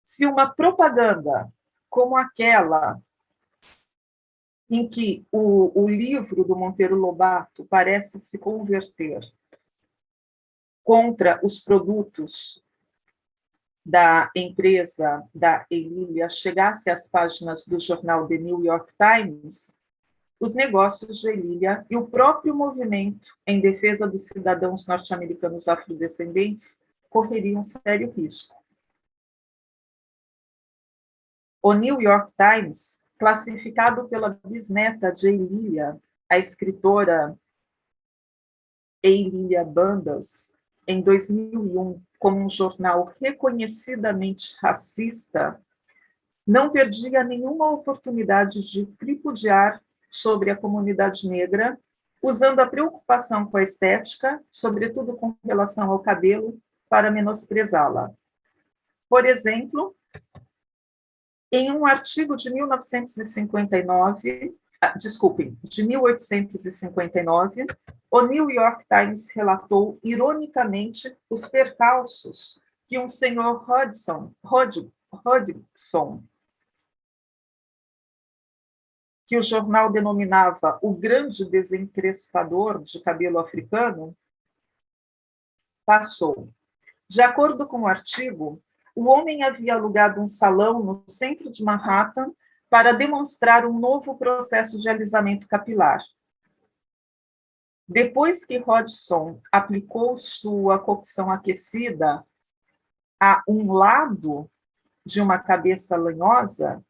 Se uma propaganda como aquela em que o livro do Monteiro Lobato parece se converter contra os produtos da empresa da Eilia chegasse às páginas do jornal The New York Times, os negócios de Eilia e o próprio movimento em defesa dos cidadãos norte-americanos afrodescendentes correriam sério risco. O New York Times, classificado pela bisneta de Eilia, a escritora Eilia Bundles, em 2001, como um jornal reconhecidamente racista, não perdia nenhuma oportunidade de tripudiar sobre a comunidade negra, usando a preocupação com a estética, sobretudo com relação ao cabelo, para menosprezá-la. Por exemplo, em um artigo de 1959, de 1859, o New York Times relatou, ironicamente, os percalços que um senhor Hodgson, que o jornal denominava o grande desencrespador de cabelo africano, passou. De acordo com o artigo, o homem havia alugado um salão no centro de Manhattan para demonstrar um novo processo de alisamento capilar. Depois que Hodgson aplicou sua cocção aquecida a um lado de uma cabeça lanhosa,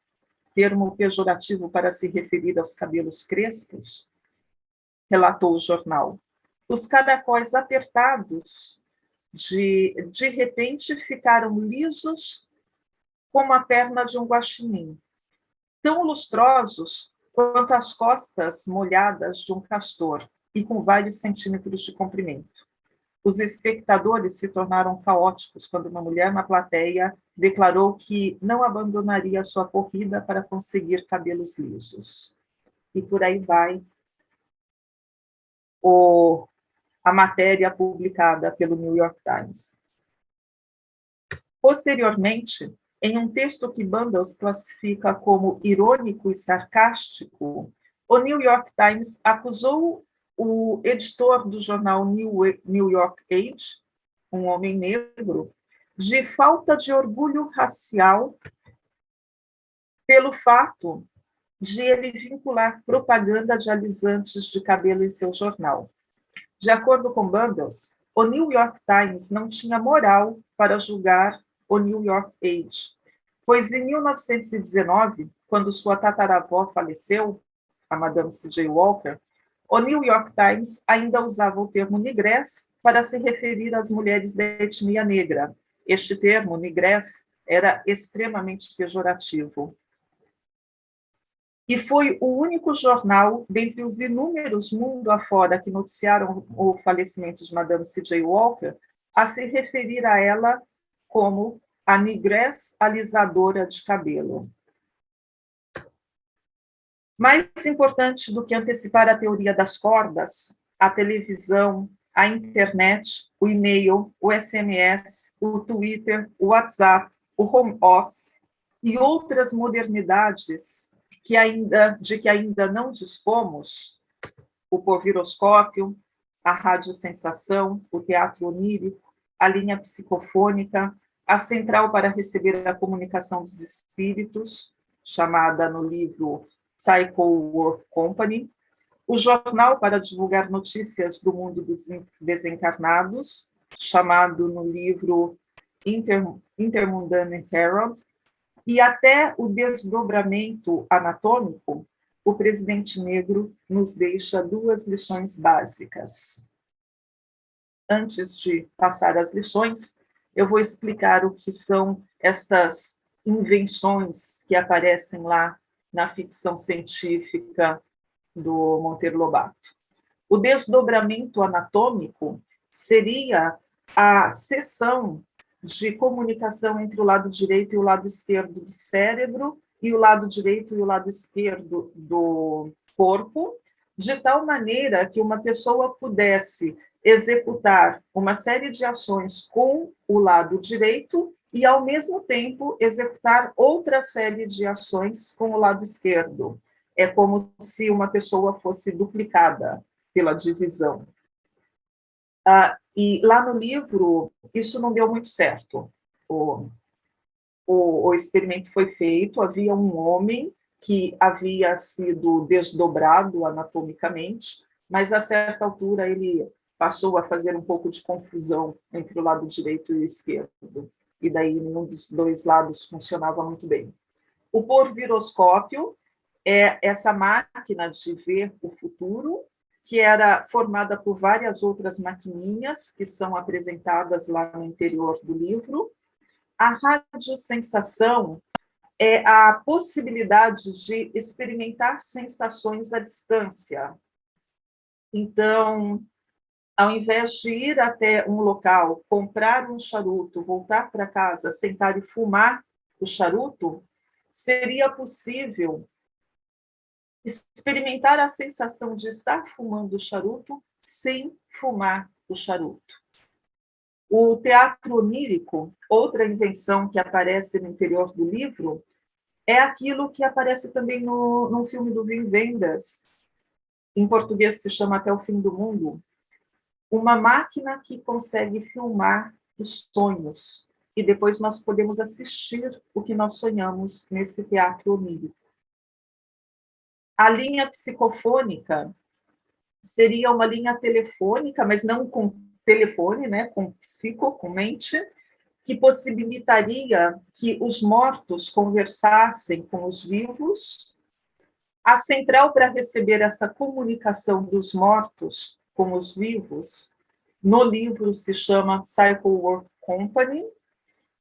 termo pejorativo para se referir aos cabelos crespos, relatou o jornal, os caracóis apertados de repente ficaram lisos como a perna de um guaxinim, tão lustrosos quanto as costas molhadas de um castor e com vários centímetros de comprimento. Os espectadores se tornaram caóticos quando uma mulher na plateia declarou que não abandonaria sua corrida para conseguir cabelos lisos. E por aí vai a matéria publicada pelo New York Times. Posteriormente, em um texto que Bundles classifica como irônico e sarcástico, o New York Times acusou o editor do jornal New York Age, um homem negro, de falta de orgulho racial pelo fato de ele vincular propaganda de alisantes de cabelo em seu jornal. De acordo com Bundles, o New York Times não tinha moral para julgar o New York Age, pois em 1919, quando sua tataravó faleceu, a Madame C.J. Walker, o New York Times ainda usava o termo negress para se referir às mulheres da etnia negra. Este termo, negress, era extremamente pejorativo. E foi o único jornal, dentre os inúmeros mundo afora que noticiaram o falecimento de Madame C.J. Walker, a se referir a ela como a negress alisadora de cabelo. Mais importante do que antecipar a teoria das cordas, a televisão, a internet, o e-mail, o SMS, o Twitter, o WhatsApp, o home office e outras modernidades de que ainda não dispomos, o poviroscópio, a radiosensação, o teatro onírico, a linha psicofônica, a central para receber a comunicação dos espíritos, chamada no livro Psycho World Company, o jornal para divulgar notícias do mundo dos desencarnados, chamado no livro Intermundane Herald, e até o desdobramento anatômico, o presidente negro nos deixa duas lições básicas. Antes de passar às lições, eu vou explicar o que são estas invenções que aparecem lá na ficção científica do Monteiro Lobato. O desdobramento anatômico seria a seção de comunicação entre o lado direito e o lado esquerdo do cérebro e o lado direito e o lado esquerdo do corpo, de tal maneira que uma pessoa pudesse executar uma série de ações com o lado direito e, ao mesmo tempo, executar outra série de ações com o lado esquerdo. É como se uma pessoa fosse duplicada pela divisão. E lá no livro, isso não deu muito certo. O experimento foi feito, havia um homem que havia sido desdobrado anatomicamente, mas, a certa altura, ele passou a fazer um pouco de confusão entre o lado direito e o esquerdo, e daí nenhum dos dois lados funcionava muito bem. O porviroscópio é essa máquina de ver o futuro, que era formada por várias outras maquininhas que são apresentadas lá no interior do livro. A radiosensação é a possibilidade de experimentar sensações à distância. Então, ao invés de ir até um local, comprar um charuto, voltar para casa, sentar e fumar o charuto, seria possível experimentar a sensação de estar fumando o charuto sem fumar o charuto. O teatro onírico, outra invenção que aparece no interior do livro, é aquilo que aparece também no filme do Wim Wenders, em português se chama Até o Fim do Mundo, uma máquina que consegue filmar os sonhos, e depois nós podemos assistir o que nós sonhamos nesse teatro onírico. A linha psicofônica seria uma linha telefônica, mas não com telefone, né, com psico, com mente, que possibilitaria que os mortos conversassem com os vivos. A central para receber essa comunicação dos mortos com os vivos, no livro se chama Psycho Work Company,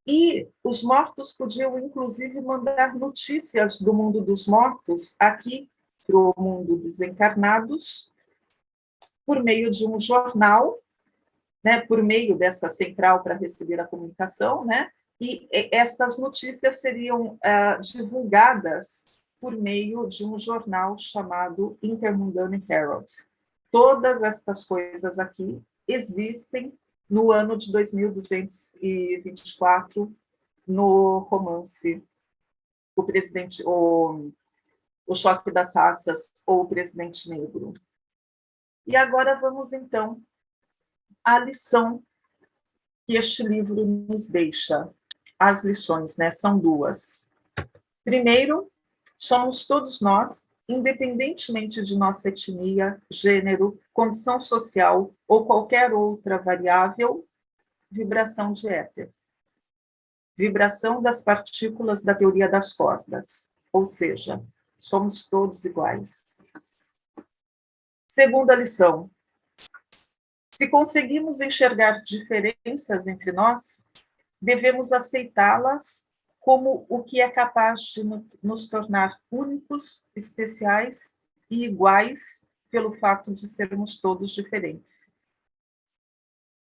e os mortos podiam, inclusive, mandar notícias do mundo dos mortos aqui para o mundo dos encarnados, por meio de um jornal, né, por meio dessa central para receber a comunicação, né, e estas notícias seriam divulgadas por meio de um jornal chamado Intermundane Herald. Todas estas coisas aqui existem no ano de 2224, no romance O Choque das Raças ou O Presidente Negro. E agora vamos, então, à lição que este livro nos deixa. As lições, né, são duas. Primeiro, somos todos nós, independentemente de nossa etnia, gênero, condição social ou qualquer outra variável, vibração de éter. Vibração das partículas da teoria das cordas, ou seja, somos todos iguais. Segunda lição. Se conseguimos enxergar diferenças entre nós, devemos aceitá-las como o que é capaz de nos tornar únicos, especiais e iguais pelo fato de sermos todos diferentes.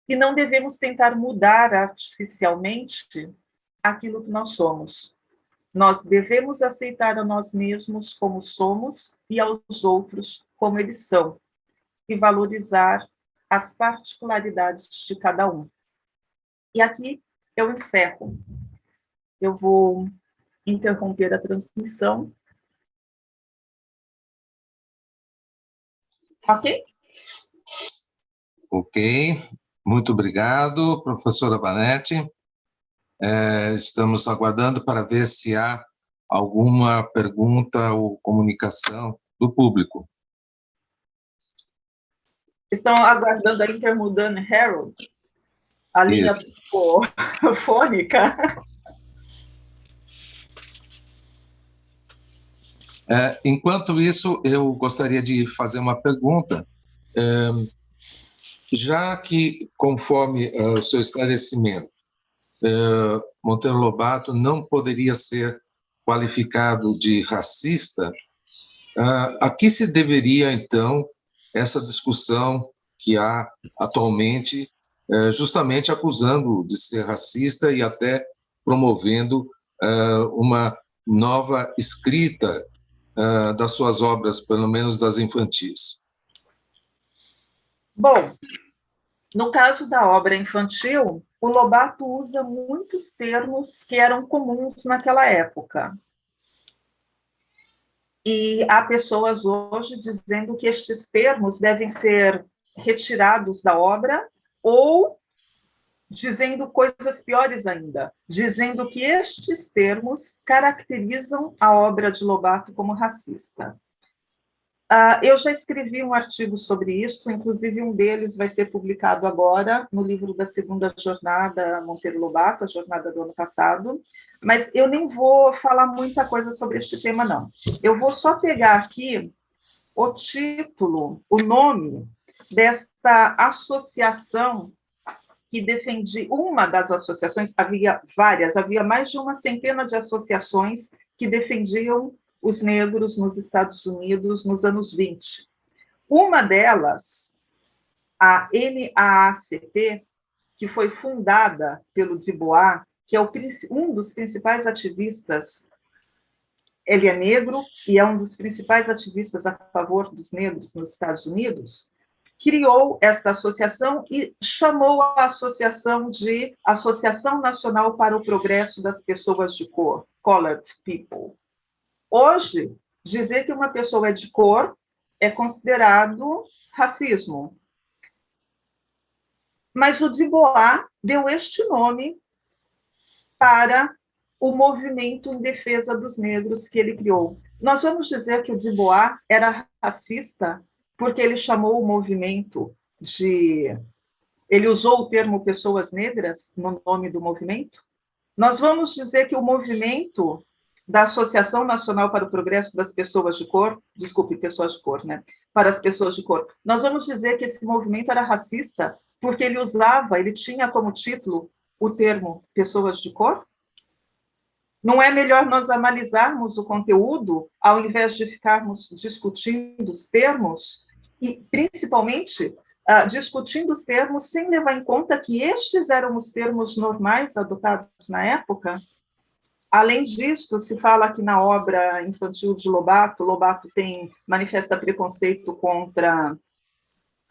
E não devemos tentar mudar artificialmente aquilo que nós somos. Nós devemos aceitar a nós mesmos como somos e aos outros como eles são, e valorizar as particularidades de cada um. E aqui eu encerro. Eu vou interromper a transmissão. Ok? Ok. Muito obrigado, professora Vanetti. Estamos aguardando para ver se há alguma pergunta ou comunicação do público. Estão aguardando a Intermundane Herald, a linha psicofônica. Enquanto isso, eu gostaria de fazer uma pergunta. Já que, conforme o seu esclarecimento, Monteiro Lobato não poderia ser qualificado de racista, a que se deveria, então, essa discussão que há atualmente, justamente acusando de ser racista e até promovendo uma nova escrita das suas obras, pelo menos das infantis? Bom, no caso da obra infantil, o Lobato usa muitos termos que eram comuns naquela época. E há pessoas hoje dizendo que estes termos devem ser retirados da obra, ou dizendo coisas piores ainda, dizendo que estes termos caracterizam a obra de Lobato como racista. Eu já escrevi um artigo sobre isso, inclusive um deles vai ser publicado agora no livro da segunda jornada Monteiro Lobato, a jornada do ano passado, mas eu nem vou falar muita coisa sobre este tema, não. Eu vou só pegar aqui o título, o nome desta associação que defendia, uma das associações, havia várias, havia mais de uma centena de associações que defendiam os negros nos Estados Unidos nos anos 20. Uma delas a NAACP, que foi fundada pelo Dubois, que é um dos principais ativistas. Ele é negro e é um dos principais ativistas a favor dos negros nos Estados Unidos, criou esta associação e chamou a associação de Associação Nacional para o Progresso das Pessoas de Cor, Colored People. Hoje, dizer que uma pessoa é de cor é considerado racismo. Mas o Dubois deu este nome para o movimento em defesa dos negros que ele criou. Nós vamos dizer que o Dubois era racista porque ele chamou o movimento de... Ele usou o termo pessoas negras no nome do movimento? Nós vamos dizer que o movimento da Associação Nacional para o Progresso das Pessoas de Cor, desculpe, pessoas de cor, né? Para as pessoas de cor. Nós vamos dizer que esse movimento era racista porque ele tinha como título o termo pessoas de cor? Não é melhor nós analisarmos o conteúdo, ao invés de ficarmos discutindo os termos, e principalmente discutindo os termos sem levar em conta que estes eram os termos normais adotados na época? Além disso, se fala que na obra infantil de Lobato manifesta preconceito contra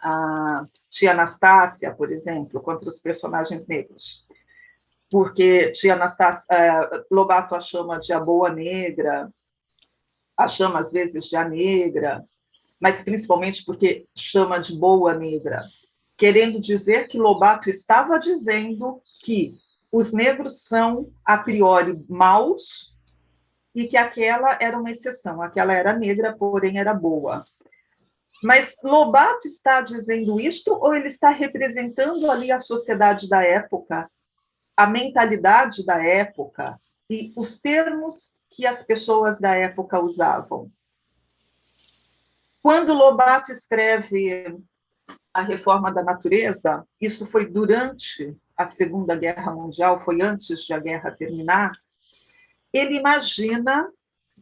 a tia Anastácia, por exemplo, contra os personagens negros. Porque tia Anastácia, Lobato a chama de a boa negra, a chama às vezes de a negra, mas principalmente porque chama de boa negra, querendo dizer que Lobato estava dizendo que os negros são, a priori, maus e que aquela era uma exceção, aquela era negra, porém era boa. Mas Lobato está dizendo isto ou ele está representando ali a sociedade da época, a mentalidade da época e os termos que as pessoas da época usavam? Quando Lobato escreve A Reforma da Natureza, isso foi durante a Segunda Guerra Mundial, foi antes de a guerra terminar, ele imagina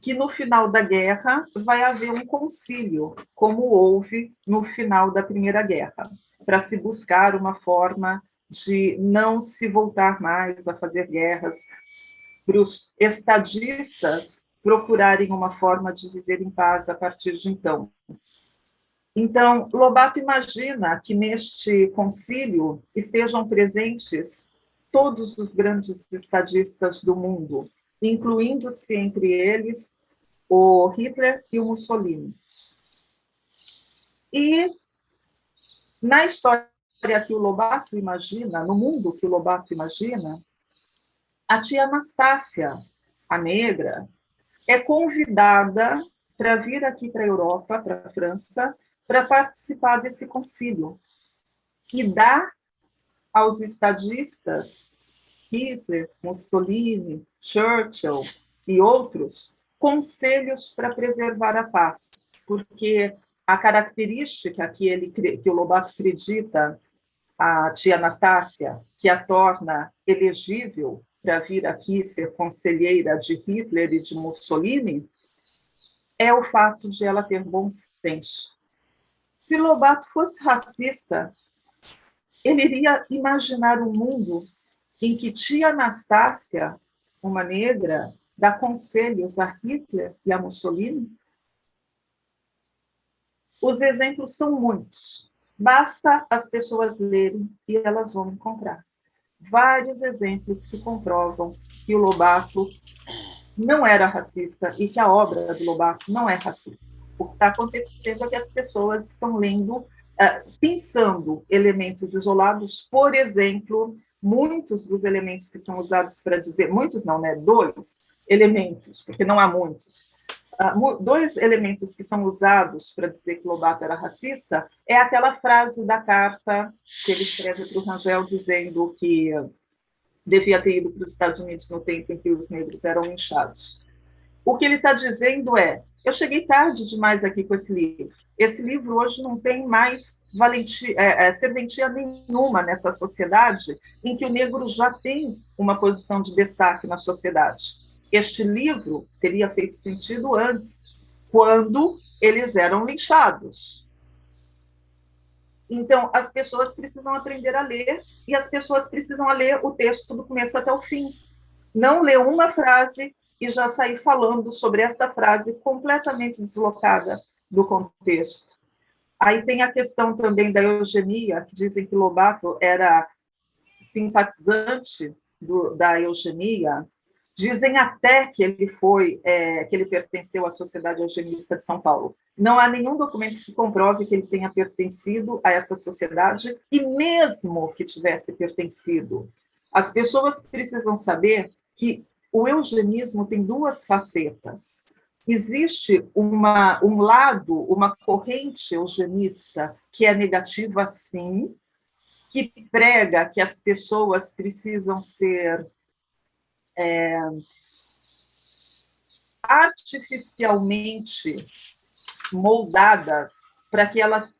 que no final da guerra vai haver um concílio, como houve no final da Primeira Guerra, para se buscar uma forma de não se voltar mais a fazer guerras, para os estadistas procurarem uma forma de viver em paz a partir de então. Então, Lobato imagina que neste concílio estejam presentes todos os grandes estadistas do mundo, incluindo-se entre eles o Hitler e o Mussolini. E na história que o Lobato imagina, no mundo que o Lobato imagina, a tia Anastácia, a negra, é convidada para vir aqui para a Europa, para a França, para participar desse concílio e dá aos estadistas, Hitler, Mussolini, Churchill e outros, conselhos para preservar a paz, porque a característica que o Lobato acredita a tia Anastácia, que a torna elegível para vir aqui ser conselheira de Hitler e de Mussolini, é o fato de ela ter bom senso. Se Lobato fosse racista, ele iria imaginar um mundo em que tia Anastácia, uma negra, dá conselhos a Hitler e a Mussolini? Os exemplos são muitos. Basta as pessoas lerem e elas vão encontrar vários exemplos que comprovam que o Lobato não era racista e que a obra do Lobato não é racista. O que está acontecendo é que as pessoas estão lendo, pensando elementos isolados, por exemplo, muitos dos elementos que são usados para dizer, muitos não, né? 2 elementos, porque não há muitos. 2 elementos que são usados para dizer que Lobato era racista é aquela frase da carta que ele escreve para o Rangel dizendo que devia ter ido para os Estados Unidos no tempo em que os negros eram linchados. O que ele está dizendo é, eu cheguei tarde demais aqui com esse livro. Esse livro hoje não tem mais serventia nenhuma nessa sociedade em que o negro já tem uma posição de destaque na sociedade. Este livro teria feito sentido antes, quando eles eram linchados. Então, as pessoas precisam aprender a ler, e as pessoas precisam ler o texto do começo até o fim. Não ler uma frase e já sair falando sobre essa frase completamente deslocada do contexto. Aí tem a questão também da eugenia, que dizem que Lobato era simpatizante da eugenia. Dizem até que ele que ele pertenceu à Sociedade Eugenista de São Paulo. Não há nenhum documento que comprove que ele tenha pertencido a essa sociedade, e mesmo que tivesse pertencido, as pessoas precisam saber que o eugenismo tem duas facetas. Existe um lado, uma corrente eugenista que é negativa, sim, que prega que as pessoas precisam ser artificialmente moldadas para que elas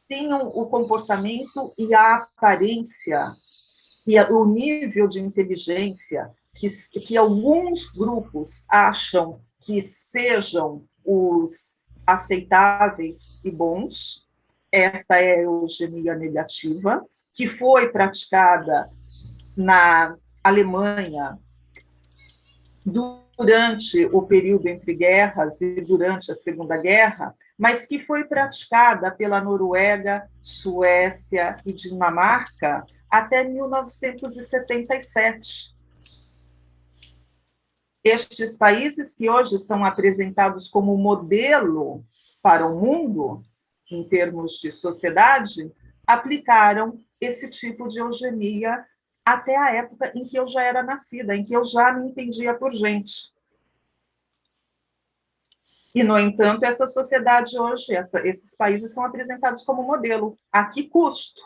tenham o comportamento e a aparência e o nível de inteligência que alguns grupos acham que sejam os aceitáveis e bons. Esta é a eugenia negativa, que foi praticada na Alemanha durante o período entre guerras e durante a Segunda Guerra, mas que foi praticada pela Noruega, Suécia e Dinamarca até 1977. Estes países que hoje são apresentados como modelo para o mundo, em termos de sociedade, aplicaram esse tipo de eugenia até a época em que eu já era nascida, em que eu já me entendia por gente. E, no entanto, essa sociedade hoje, esses países são apresentados como modelo. A que custo?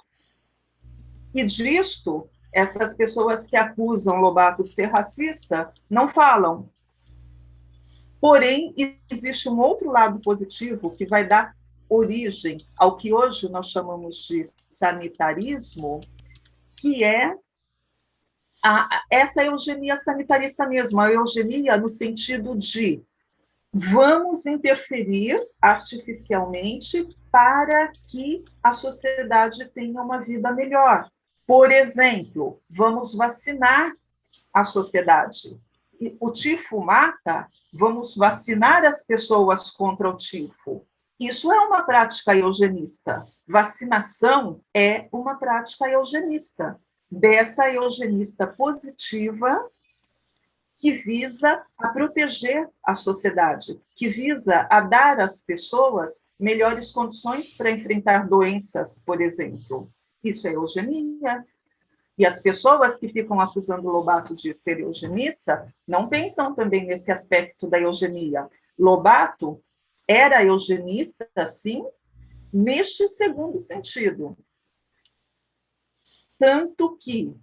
E disto, essas pessoas que acusam Lobato de ser racista não falam. Porém, existe um outro lado positivo que vai dar origem ao que hoje nós chamamos de sanitarismo, que é essa eugenia sanitarista mesmo, a eugenia no sentido de vamos interferir artificialmente para que a sociedade tenha uma vida melhor. Por exemplo, vamos vacinar a sociedade. O tifo mata, vamos vacinar as pessoas contra o tifo. Isso é uma prática eugenista. Vacinação é uma prática eugenista, dessa eugenista positiva que visa a proteger a sociedade, que visa a dar às pessoas melhores condições para enfrentar doenças, por exemplo. Isso é eugenia. E as pessoas que ficam acusando Lobato de ser eugenista não pensam também nesse aspecto da eugenia. Lobato era eugenista, sim, neste segundo sentido. Tanto que,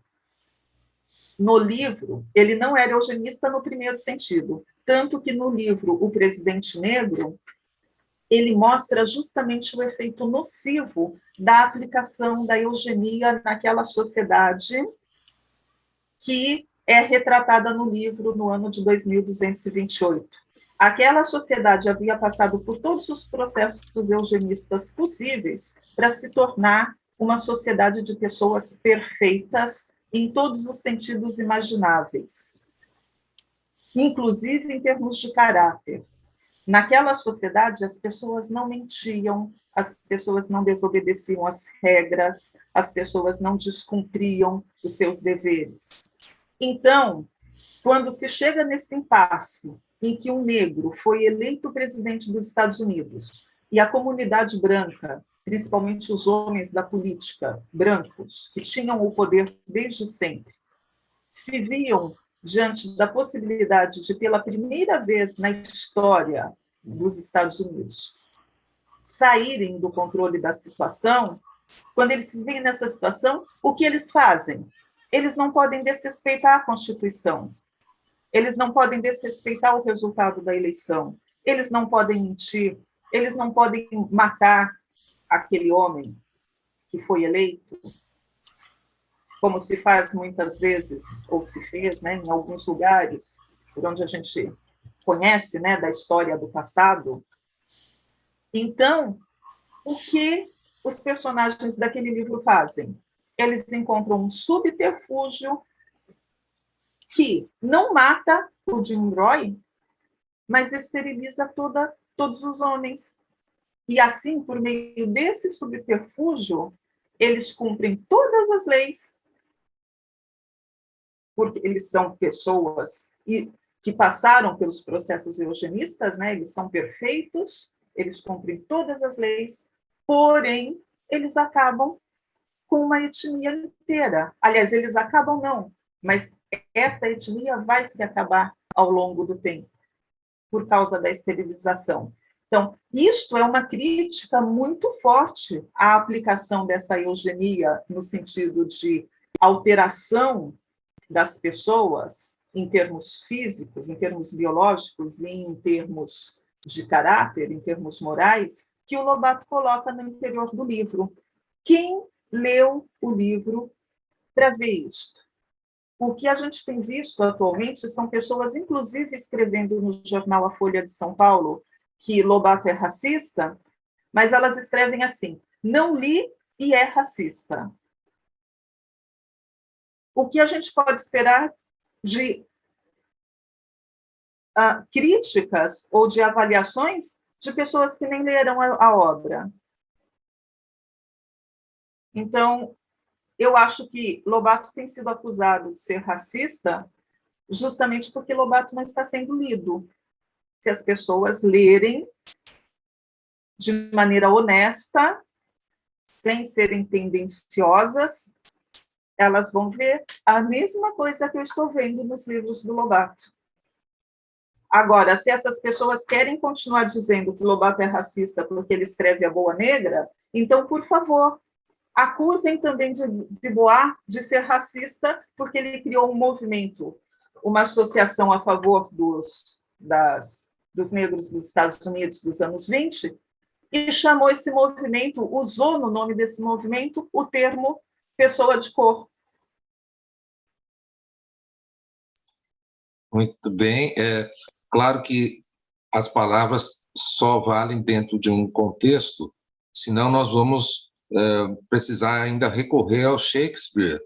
no livro, ele não era eugenista no primeiro sentido. Tanto que, no livro O Presidente Negro, ele mostra justamente o efeito nocivo da aplicação da eugenia naquela sociedade que é retratada no livro no ano de 2228. Aquela sociedade havia passado por todos os processos eugenistas possíveis para se tornar uma sociedade de pessoas perfeitas em todos os sentidos imagináveis, inclusive em termos de caráter. Naquela sociedade, as pessoas não mentiam, as pessoas não desobedeciam às regras, as pessoas não descumpriam os seus deveres. Então, quando se chega nesse impasse em que um negro foi eleito presidente dos Estados Unidos e a comunidade branca, principalmente os homens da política brancos, que tinham o poder desde sempre, se viam diante da possibilidade de, pela primeira vez na história dos Estados Unidos, saírem do controle da situação, quando eles se veem nessa situação, o que eles fazem? Eles não podem desrespeitar a Constituição, eles não podem desrespeitar o resultado da eleição, eles não podem mentir, eles não podem matar aquele homem que foi eleito, como se faz muitas vezes, ou se fez, né, em alguns lugares, por onde a gente conhece, né, da história do passado. Então, o que os personagens daquele livro fazem? Eles encontram um subterfúgio que não mata o Jim Roy, mas esteriliza todos os homens. E assim, por meio desse subterfúgio, eles cumprem todas as leis, porque eles são pessoas que passaram pelos processos eugenistas, né? Eles são perfeitos, eles cumprem todas as leis, porém, eles acabam com uma etnia inteira. Aliás, eles acabam não, mas essa etnia vai se acabar ao longo do tempo, por causa da esterilização. Então, isto é uma crítica muito forte à aplicação dessa eugenia no sentido de alteração das pessoas em termos físicos, em termos biológicos e em termos de caráter, em termos morais, que o Lobato coloca no interior do livro. Quem leu o livro para ver isto? O que a gente tem visto atualmente são pessoas, inclusive, escrevendo no jornal A Folha de São Paulo que Lobato é racista, mas elas escrevem assim: não li e é racista. O que a gente pode esperar de críticas ou de avaliações de pessoas que nem leram a obra? Então, eu acho que Lobato tem sido acusado de ser racista justamente porque Lobato não está sendo lido. Se as pessoas lerem de maneira honesta, sem serem tendenciosas, elas vão ver a mesma coisa que eu estou vendo nos livros do Lobato. Agora, se essas pessoas querem continuar dizendo que Lobato é racista porque ele escreve a Boa Negra, então, por favor, acusem também de Bois de ser racista porque ele criou um movimento, uma associação a favor dos negros dos Estados Unidos dos anos 20, e chamou esse movimento, usou no nome desse movimento o termo pessoa de cor. Muito bem. Claro que as palavras só valem dentro de um contexto, senão nós vamos precisar ainda recorrer ao Shakespeare,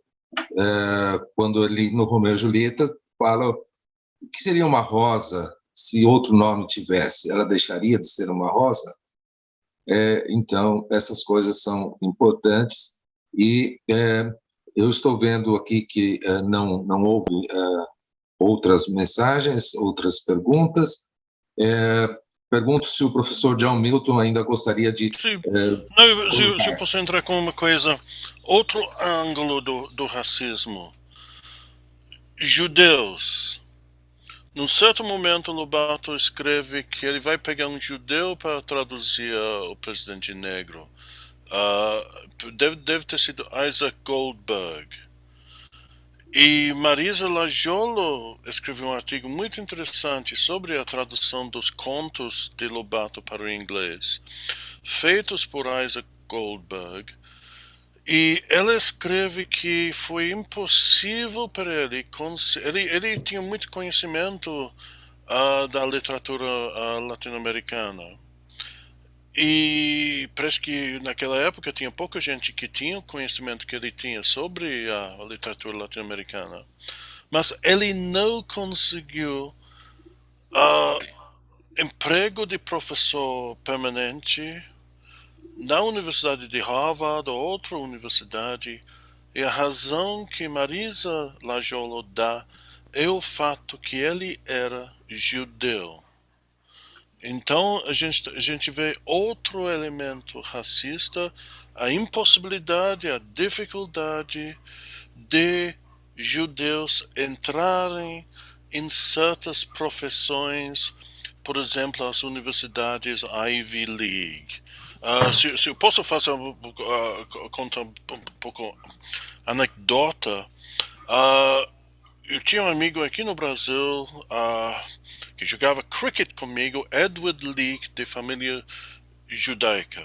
quando ele, no Romeu e Julieta, fala que seria uma rosa se outro nome tivesse, ela deixaria de ser uma rosa? Então, essas coisas são importantes e eu estou vendo aqui que não houve outras mensagens, outras perguntas. Pergunto se o professor John Milton ainda gostaria de... Sim. Não, se eu posso entrar com uma coisa, outro ângulo do racismo. Judeus. Num certo momento, Lobato escreve que ele vai pegar um judeu para traduzir o Presidente Negro. Deve ter sido Isaac Goldberg. E Marisa Lajolo escreveu um artigo muito interessante sobre a tradução dos contos de Lobato para o inglês, feitos por Isaac Goldberg. E ela escreve que foi impossível para ele. Ele tinha muito conhecimento da literatura latino-americana. E parece que naquela época tinha pouca gente que tinha o conhecimento que ele tinha sobre a literatura latino-americana. Mas ele não conseguiu emprego de professor permanente na Universidade de Harvard ou outra universidade, e a razão que Marisa Lajolo dá é o fato que ele era judeu. Então a gente vê outro elemento racista, a impossibilidade, a dificuldade de judeus entrarem em certas profissões, por exemplo, as universidades Ivy League. Se eu posso fazer contar um pouco anedota, eu tinha um amigo aqui no Brasil que jogava cricket comigo, Edward Leake, de família judaica.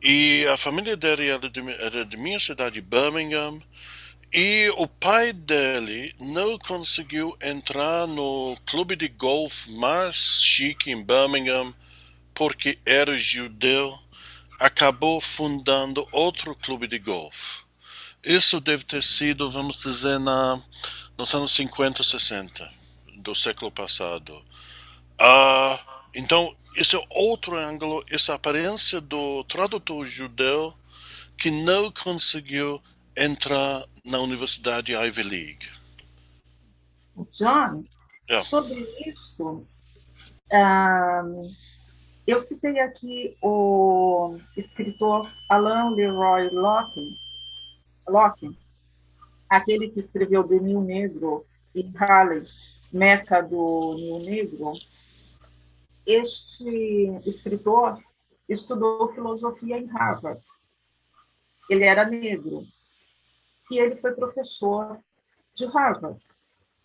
E a família dele era de minha cidade, Birmingham, e o pai dele não conseguiu entrar no clube de golfe mais chique em Birmingham porque era judeu acabou fundando outro clube de golfe. Isso deve ter sido, vamos dizer, nos anos 50, 60 do século passado. Então, esse é outro ângulo, essa aparência do tradutor judeu que não conseguiu entrar na Universidade Ivy League. John, sobre isso, eu citei aqui o escritor Alain Leroy Locke, aquele que escreveu The New Negro e Harlem, Meca do New Negro. Este escritor estudou filosofia em Harvard. Ele era negro e ele foi professor de Harvard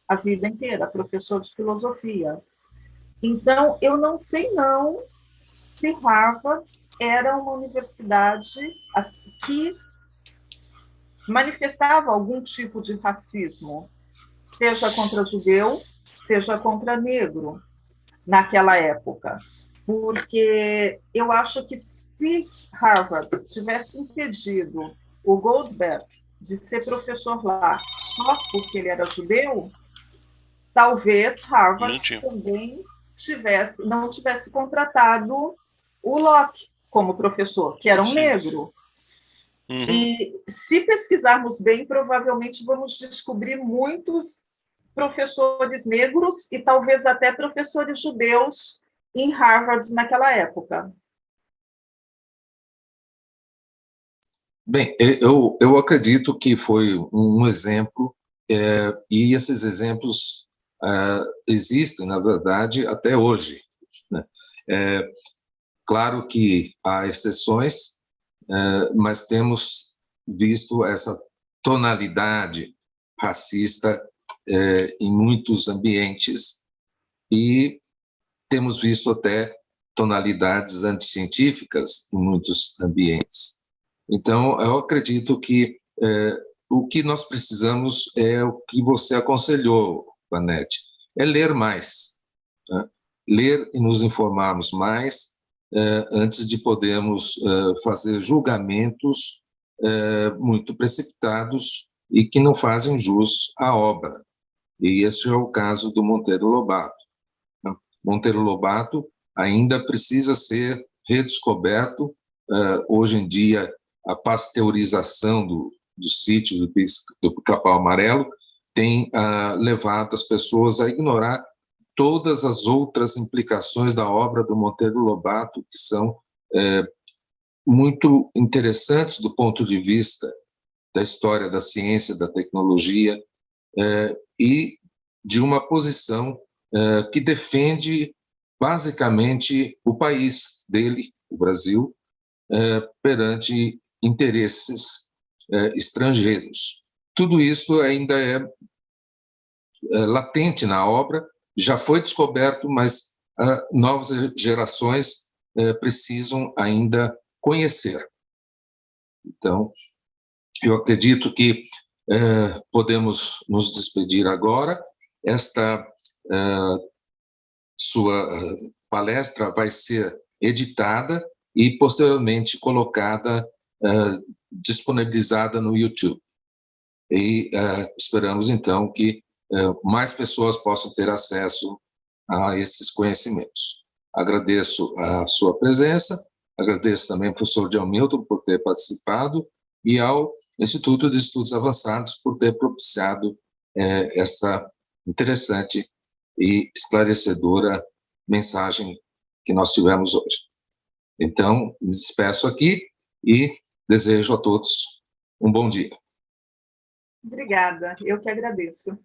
a vida inteira, professor de filosofia. Então, eu não sei não se Harvard era uma universidade que manifestava algum tipo de racismo, seja contra judeu, seja contra negro, naquela época. Porque eu acho que se Harvard tivesse impedido o Goldberg de ser professor lá só porque ele era judeu, talvez Harvard também não tivesse contratado o Locke como professor, que era um negro. Uhum. E se pesquisarmos bem, provavelmente vamos descobrir muitos professores negros e talvez até professores judeus em Harvard naquela época. Bem, eu acredito que foi um exemplo, e esses exemplos existem, na verdade, até hoje, né? Claro que há exceções, mas temos visto essa tonalidade racista em muitos ambientes e temos visto até tonalidades anticientíficas em muitos ambientes. Então, eu acredito que o que nós precisamos é o que você aconselhou, Vanete, é ler mais, né? Ler e nos informarmos mais antes de podermos fazer julgamentos muito precipitados e que não fazem jus à obra. E esse é o caso do Monteiro Lobato. Monteiro Lobato ainda precisa ser redescoberto. Hoje em dia, a pasteurização do sítio do Pica-Pau Amarelo tem levado as pessoas a ignorar todas as outras implicações da obra do Monteiro Lobato, que são muito interessantes do ponto de vista da história da ciência, da tecnologia, e de uma posição que defende basicamente o país dele, o Brasil, perante interesses estrangeiros. Tudo isso ainda é latente na obra, já foi descoberto, mas novas gerações precisam ainda conhecer. Então, eu acredito que podemos nos despedir agora. Esta sua palestra vai ser editada e posteriormente colocada, disponibilizada no YouTube. E esperamos, então, que mais pessoas possam ter acesso a esses conhecimentos. Agradeço a sua presença, agradeço também ao professor Delmilton por ter participado e ao Instituto de Estudos Avançados por ter propiciado essa interessante e esclarecedora mensagem que nós tivemos hoje. Então, me despeço aqui e desejo a todos um bom dia. Obrigada, eu que agradeço.